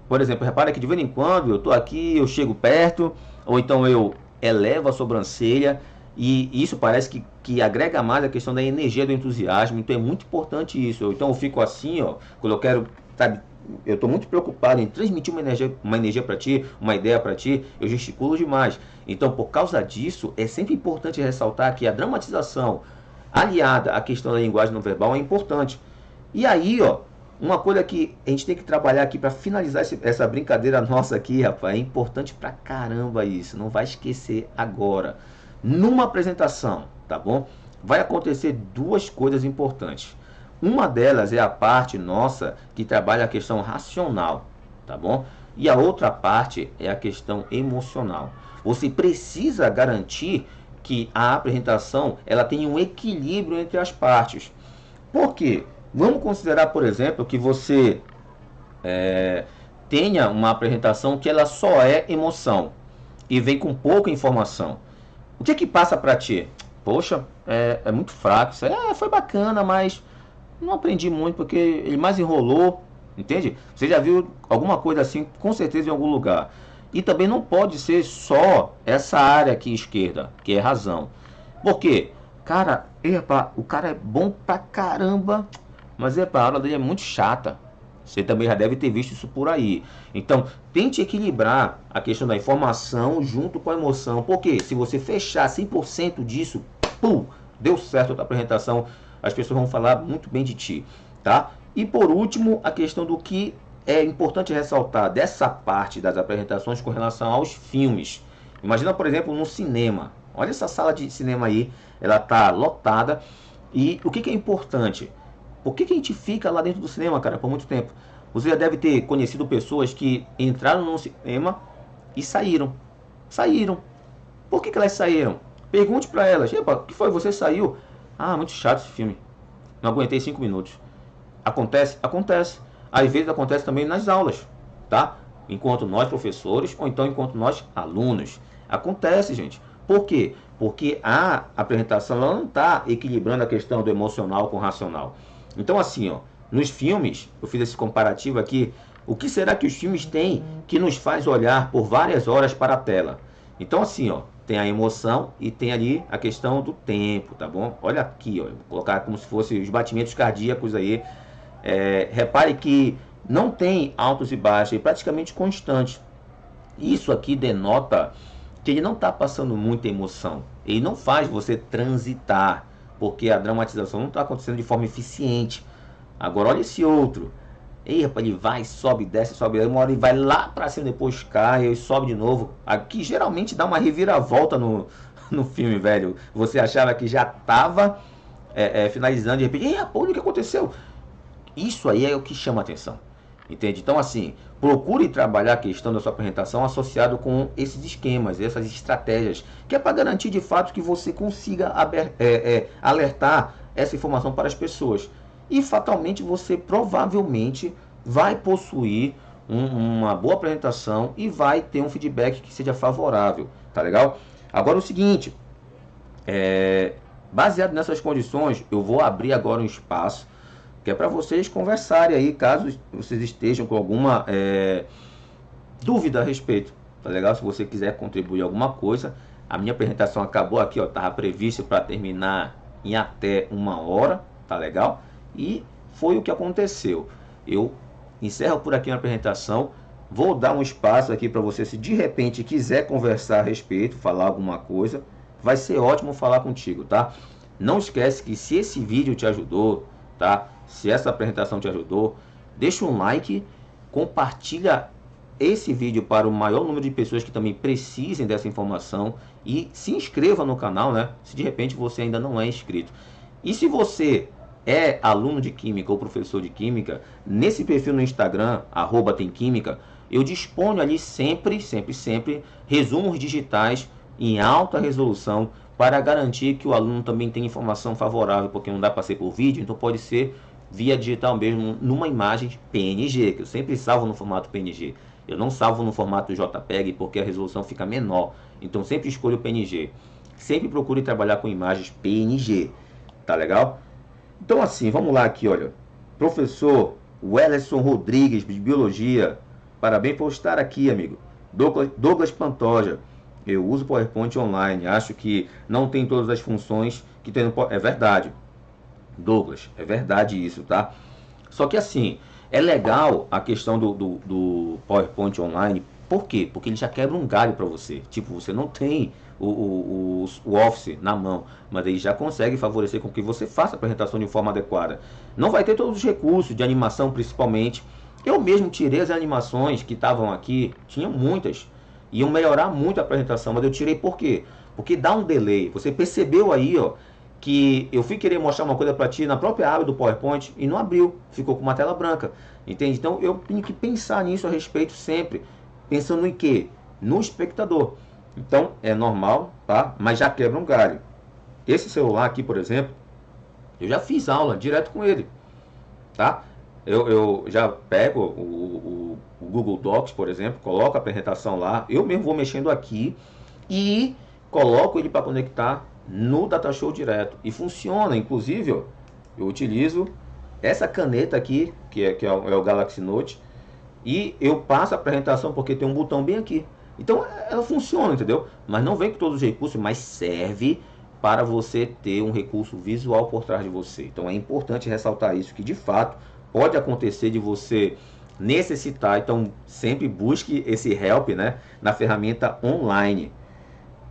Speaker 1: Por exemplo, repara que de vez em quando eu tô aqui, eu chego perto, ou então eu elevo a sobrancelha. E isso parece que agrega mais a questão da energia, do entusiasmo. Então é muito importante isso. Então eu fico assim, ó, quando eu quero, sabe, eu estou muito preocupado em transmitir uma energia para ti, uma ideia para ti, eu gesticulo demais. Então, por causa disso, é sempre importante ressaltar que a dramatização aliada à questão da linguagem não verbal é importante. E aí, ó, uma coisa que a gente tem que trabalhar aqui para finalizar essa brincadeira nossa aqui, rapaz, é importante pra caramba isso, não vai esquecer agora. Numa apresentação, tá bom? Vai acontecer duas coisas importantes. Uma delas é a parte nossa que trabalha a questão racional, tá bom? E a outra parte é a questão emocional. Você precisa garantir que a apresentação ela tenha um equilíbrio entre as partes. Por quê? Vamos considerar, por exemplo, que você tenha uma apresentação que ela só é emoção e vem com pouca informação. O que é que passa para ti? Poxa, é muito fraco. Isso foi bacana, mas não aprendi muito porque ele mais enrolou, entende? Você já viu alguma coisa assim, com certeza em algum lugar. E também não pode ser só essa área aqui esquerda, que é razão. Por quê? Cara, o cara é bom pra caramba, mas a aula dele é muito chata. Você também já deve ter visto isso por aí. Então, tente equilibrar a questão da informação junto com a emoção. Porque se você fechar 100% disso, pum, deu certo a tua apresentação, as pessoas vão falar muito bem de ti, tá? E por último, a questão do que é importante ressaltar dessa parte das apresentações com relação aos filmes. Imagina, por exemplo, no cinema. Olha essa sala de cinema aí, ela está lotada. E o que é importante? Por que a gente fica lá dentro do cinema, cara, por muito tempo? Você já deve ter conhecido pessoas que entraram no cinema e saíram. Saíram. Por que elas saíram? Pergunte para elas. Epa, o que foi? Você saiu? Ah, muito chato esse filme. Não aguentei 5 minutos. Acontece? Acontece. Às vezes acontece também nas aulas, tá? Enquanto nós professores ou então enquanto nós alunos. Acontece, gente. Por quê? Porque a apresentação ela não está equilibrando a questão do emocional com o racional. Então assim, ó, nos filmes, eu fiz esse comparativo aqui, o que será que os filmes têm que nos faz olhar por várias horas para a tela? Então assim, ó, tem a emoção e tem ali a questão do tempo, tá bom? Olha aqui, ó, vou colocar como se fossem os batimentos cardíacos aí. Repare que não tem altos e baixos, é praticamente constante. Isso aqui denota que ele não está passando muita emoção. Ele não faz você transitar, porque a dramatização não está acontecendo de forma eficiente. Agora olha esse outro. Ei, rapaz, ele vai, sobe, desce, sobe. Uma hora ele vai lá para cima, depois cai e sobe de novo. Aqui geralmente dá uma reviravolta no filme, velho. Você achava que já estava finalizando, de repente, ei, rapaz, o que aconteceu? Isso aí é o que chama atenção, entende? Então assim, procure trabalhar a questão da sua apresentação associado com esses esquemas, essas estratégias, que é para garantir de fato que você consiga alertar essa informação para as pessoas. E fatalmente você provavelmente vai possuir uma boa apresentação e vai ter um feedback que seja favorável, tá legal? Agora o seguinte, baseado nessas condições, eu vou abrir agora um espaço que é para vocês conversarem aí, caso vocês estejam com alguma dúvida a respeito, tá legal? Se você quiser contribuir alguma coisa, a minha apresentação acabou aqui, ó, estava previsto para terminar em até 1 hora, tá legal? E foi o que aconteceu. Eu encerro por aqui a apresentação, vou dar um espaço aqui para você, se de repente quiser conversar a respeito, falar alguma coisa, vai ser ótimo falar contigo, tá? Não esquece que se esse vídeo te ajudou, tá? Se essa apresentação te ajudou, deixa um like, compartilha esse vídeo para o maior número de pessoas que também precisem dessa informação e se inscreva no canal, né? Se de repente você ainda não é inscrito. E se você é aluno de Química ou professor de Química, nesse perfil no Instagram, @temquímica, eu disponho ali sempre resumos digitais em alta resolução para garantir que o aluno também tenha informação favorável, porque não dá para ser por vídeo, então pode ser via digital mesmo, numa imagem PNG, que eu sempre salvo no formato PNG. Eu não salvo no formato JPEG porque a resolução fica menor, então sempre escolho o PNG. Sempre procure trabalhar com imagens PNG, tá legal? Então assim, vamos lá aqui, olha. Professor Welleson Rodrigues, de Biologia, parabéns por estar aqui, amigo. Douglas Pantoja, eu uso PowerPoint online, acho que não tem todas as funções que tem no PowerPoint. É verdade, Douglas, é verdade isso, tá? Só que assim, é legal a questão do PowerPoint online. Por quê? Porque ele já quebra um galho para você. Tipo, você não tem o Office na mão, mas ele já consegue favorecer com que você faça a apresentação de forma adequada. Não vai ter todos os recursos de animação, principalmente. Eu mesmo tirei as animações que estavam aqui, tinham muitas, iam melhorar muito a apresentação, mas eu tirei por quê? Porque dá um delay. Você percebeu aí, ó, que eu fui querer mostrar uma coisa para ti na própria aba do PowerPoint e não abriu, ficou com uma tela branca, entende? Então eu tenho que pensar nisso a respeito sempre, pensando em quê? No espectador. Então é normal, tá? Mas já quebra um galho. Esse celular aqui, por exemplo, eu já fiz aula direto com ele, tá? Eu já pego o Google Docs, por exemplo, coloco a apresentação lá, eu mesmo vou mexendo aqui e coloco ele para conectar no Datashow direto. E funciona, inclusive, ó, eu utilizo essa caneta aqui, que é o Galaxy Note, e eu passo a apresentação porque tem um botão bem aqui. Então ela funciona, entendeu? Mas não vem com todos os recursos, mas serve para você ter um recurso visual por trás de você. Então é importante ressaltar isso, que de fato pode acontecer de você necessitar. Então sempre busque esse help, né, na ferramenta online.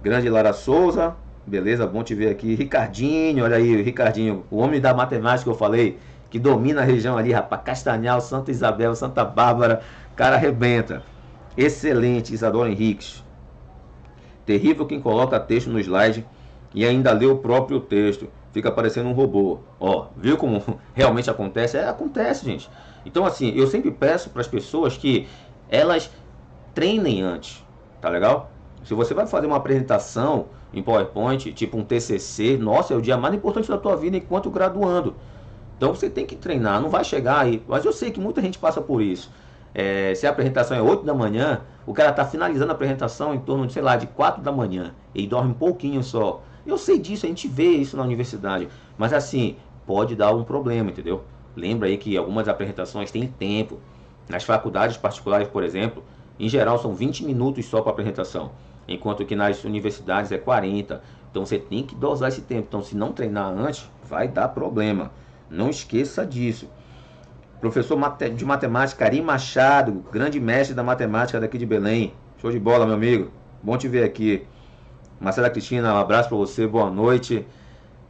Speaker 1: Grande Lara Souza, beleza? Bom te ver aqui. Ricardinho, olha aí, Ricardinho, o homem da matemática que eu falei. que domina a região ali, rapaz. Castanhal, Santa Isabel, Santa Bárbara, cara arrebenta. Excelente, Isadora Henriques. Terrível quem coloca texto no slide e ainda lê o próprio texto. Fica parecendo um robô. Ó, viu como realmente acontece? Acontece, gente. Então, assim, eu sempre peço para as pessoas que elas treinem antes, tá legal? Se você vai fazer uma apresentação em PowerPoint, tipo um TCC, nossa, é o dia mais importante da tua vida enquanto graduando. Então você tem que treinar, não vai chegar aí. Mas eu sei que muita gente passa por isso. Se a apresentação é 8 da manhã, o cara está finalizando a apresentação em torno de, sei lá, de 4 da manhã. Ele dorme um pouquinho só. Eu sei disso, a gente vê isso na universidade. Mas assim, pode dar um problema, entendeu? Lembra aí que algumas apresentações têm tempo. Nas faculdades particulares, por exemplo, em geral são 20 minutos só para apresentação. Enquanto que nas universidades é 40. Então você tem que dosar esse tempo. Então se não treinar antes, vai dar problema. Não esqueça disso. Professor de matemática, Ari Machado, grande mestre da matemática daqui de Belém. Show de bola, meu amigo. Bom te ver aqui. Marcela Cristina, um abraço para você, boa noite.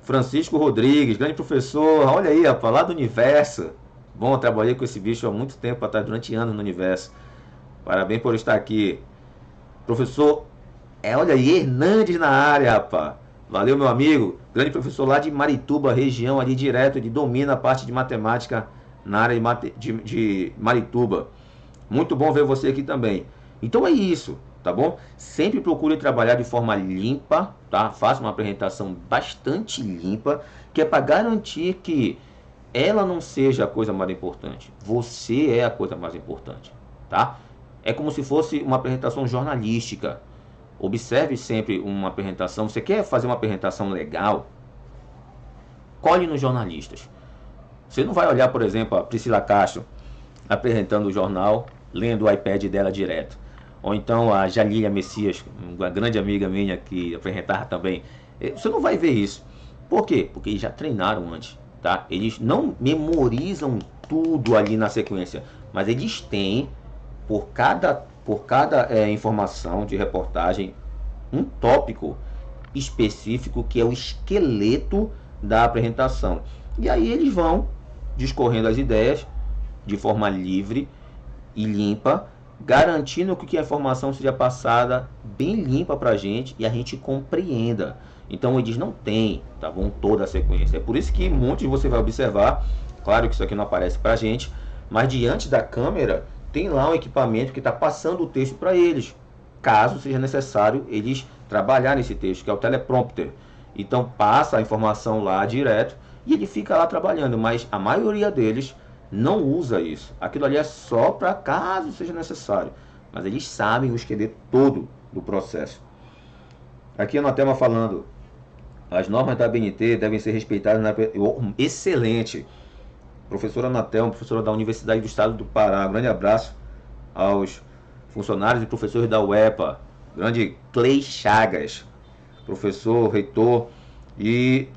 Speaker 1: Francisco Rodrigues, grande professor, olha aí, rapaz, lá do Universo. Bom, eu trabalhei com esse bicho há muito tempo atrás, durante anos no Universo. Parabéns por estar aqui. Professor, olha aí, Hernandes na área, rapaz. Valeu, meu amigo. Grande professor lá de Marituba, região ali direto, ele domina a parte de matemática na área de Marituba. Muito bom ver você aqui também. Então é isso, tá bom? Sempre procure trabalhar de forma limpa, tá? Faça uma apresentação bastante limpa, que é para garantir que ela não seja a coisa mais importante. Você é a coisa mais importante, tá? É como se fosse uma apresentação jornalística. Observe sempre uma apresentação. Você quer fazer uma apresentação legal? Colhe nos jornalistas. Você não vai olhar, por exemplo, a Priscila Castro apresentando o jornal, lendo o iPad dela direto. Ou então a Jalília Messias, uma grande amiga minha que apresentava também. Você não vai ver isso. Por quê? Porque eles já treinaram antes, tá? Eles não memorizam tudo ali na sequência, mas eles têm, por cada informação de reportagem, um tópico específico que é o esqueleto da apresentação. E aí eles vão discorrendo as ideias de forma livre e limpa, garantindo que a informação seja passada bem limpa para a gente e a gente compreenda. Então eles não têm, tá bom, toda a sequência. É por isso que muitos você vai observar, claro que isso aqui não aparece para a gente, mas diante da câmera tem lá um equipamento que está passando o texto para eles, caso seja necessário eles trabalharem nesse texto, que é o teleprompter. Então passa a informação lá direto e ele fica lá trabalhando, mas a maioria deles não usa isso. Aquilo ali é só para caso seja necessário, mas eles sabem o esqueleto todo do processo. Aqui a Anatelma falando, as normas da ABNT devem ser respeitadas excelente. Professora Anatelma, professora da Universidade do Estado do Pará, um grande abraço aos funcionários e professores da UEPA, grande Clay Chagas, professor, reitor. E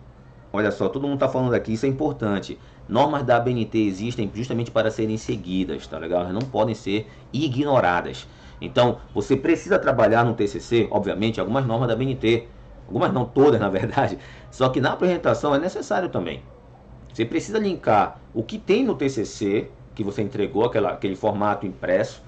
Speaker 1: olha só, todo mundo está falando aqui, isso é importante. Normas da ABNT existem justamente para serem seguidas, tá legal? Elas não podem ser ignoradas. Então, você precisa trabalhar no TCC, obviamente, algumas normas da ABNT, algumas não todas, na verdade, só que na apresentação é necessário também. Você precisa linkar o que tem no TCC, que você entregou, aquele formato impresso,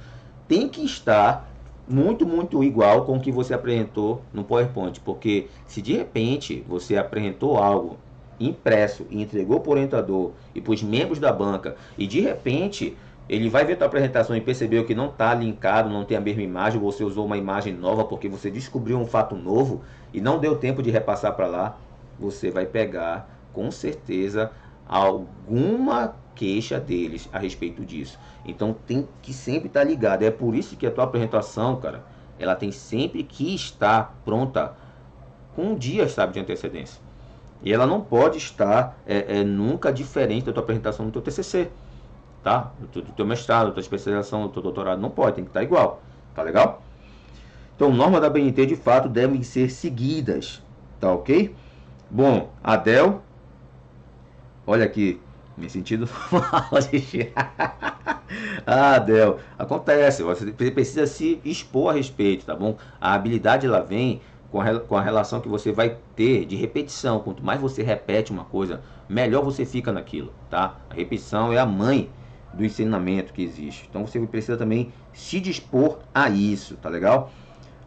Speaker 1: tem que estar muito igual com o que você apresentou no PowerPoint, porque se de repente você apresentou algo impresso e entregou para o orientador e para os membros da banca, e de repente ele vai ver a tua apresentação e percebeu que não está linkado, não tem a mesma imagem, você usou uma imagem nova porque você descobriu um fato novo e não deu tempo de repassar para lá, você vai pegar com certeza alguma queixa deles a respeito disso. Então tem que sempre estar ligado. É por isso que a tua apresentação, cara, ela tem sempre que estar pronta com um dia, sabe, de antecedência. E ela não pode estar nunca diferente da tua apresentação do teu TCC, tá? Do teu mestrado, da tua especialização, do teu doutorado, não pode, tem que estar igual, tá legal? Então, normas da ABNT de fato devem ser seguidas, tá ok? Bom, Adel, olha aqui, me sentindo mal. Adel, acontece, você precisa se expor a respeito, tá bom? A habilidade ela vem com a relação que você vai ter de repetição. Quanto mais você repete uma coisa, melhor você fica naquilo, tá? A repetição é a mãe do ensinamento que existe. Então você precisa também se dispor a isso, tá legal?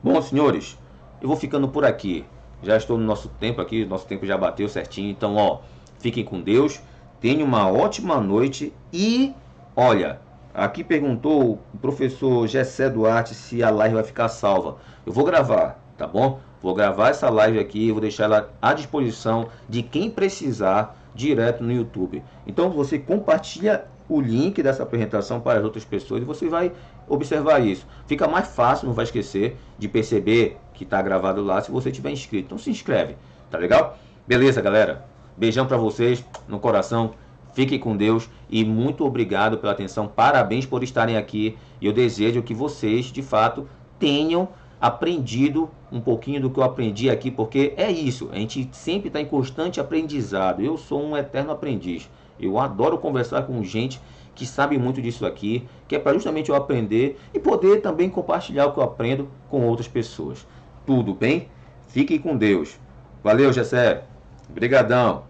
Speaker 1: Bom, senhores, eu vou ficando por aqui. Já estou no nosso tempo aqui, nosso tempo já bateu certinho. Então, ó, fiquem com Deus, tenham uma ótima noite e, olha, aqui perguntou o professor Gessé Duarte se a live vai ficar salva. Eu vou gravar, tá bom? Vou gravar essa live aqui, vou deixar ela à disposição de quem precisar direto no YouTube. Então você compartilha o link dessa apresentação para as outras pessoas e você vai observar isso. Fica mais fácil, não vai esquecer de perceber que está gravado lá se você tiver inscrito. Então se inscreve, tá legal? Beleza, galera? Beijão para vocês no coração. Fiquem com Deus e muito obrigado pela atenção. Parabéns por estarem aqui. E eu desejo que vocês, de fato, tenham aprendido um pouquinho do que eu aprendi aqui, porque é isso, a gente sempre está em constante aprendizado. Eu sou um eterno aprendiz. Eu adoro conversar com gente que sabe muito disso aqui, que é para justamente eu aprender e poder também compartilhar o que eu aprendo com outras pessoas. Tudo bem? Fiquem com Deus. Valeu, Gessé. Obrigadão.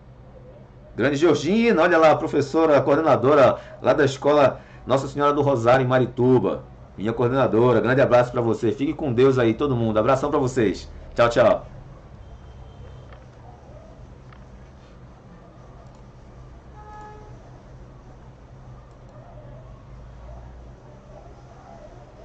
Speaker 1: Grande Georgina, olha lá, a professora, a coordenadora lá da escola Nossa Senhora do Rosário, em Marituba. Minha coordenadora, grande abraço para você. Fique com Deus aí, todo mundo. Abração para vocês. Tchau, tchau.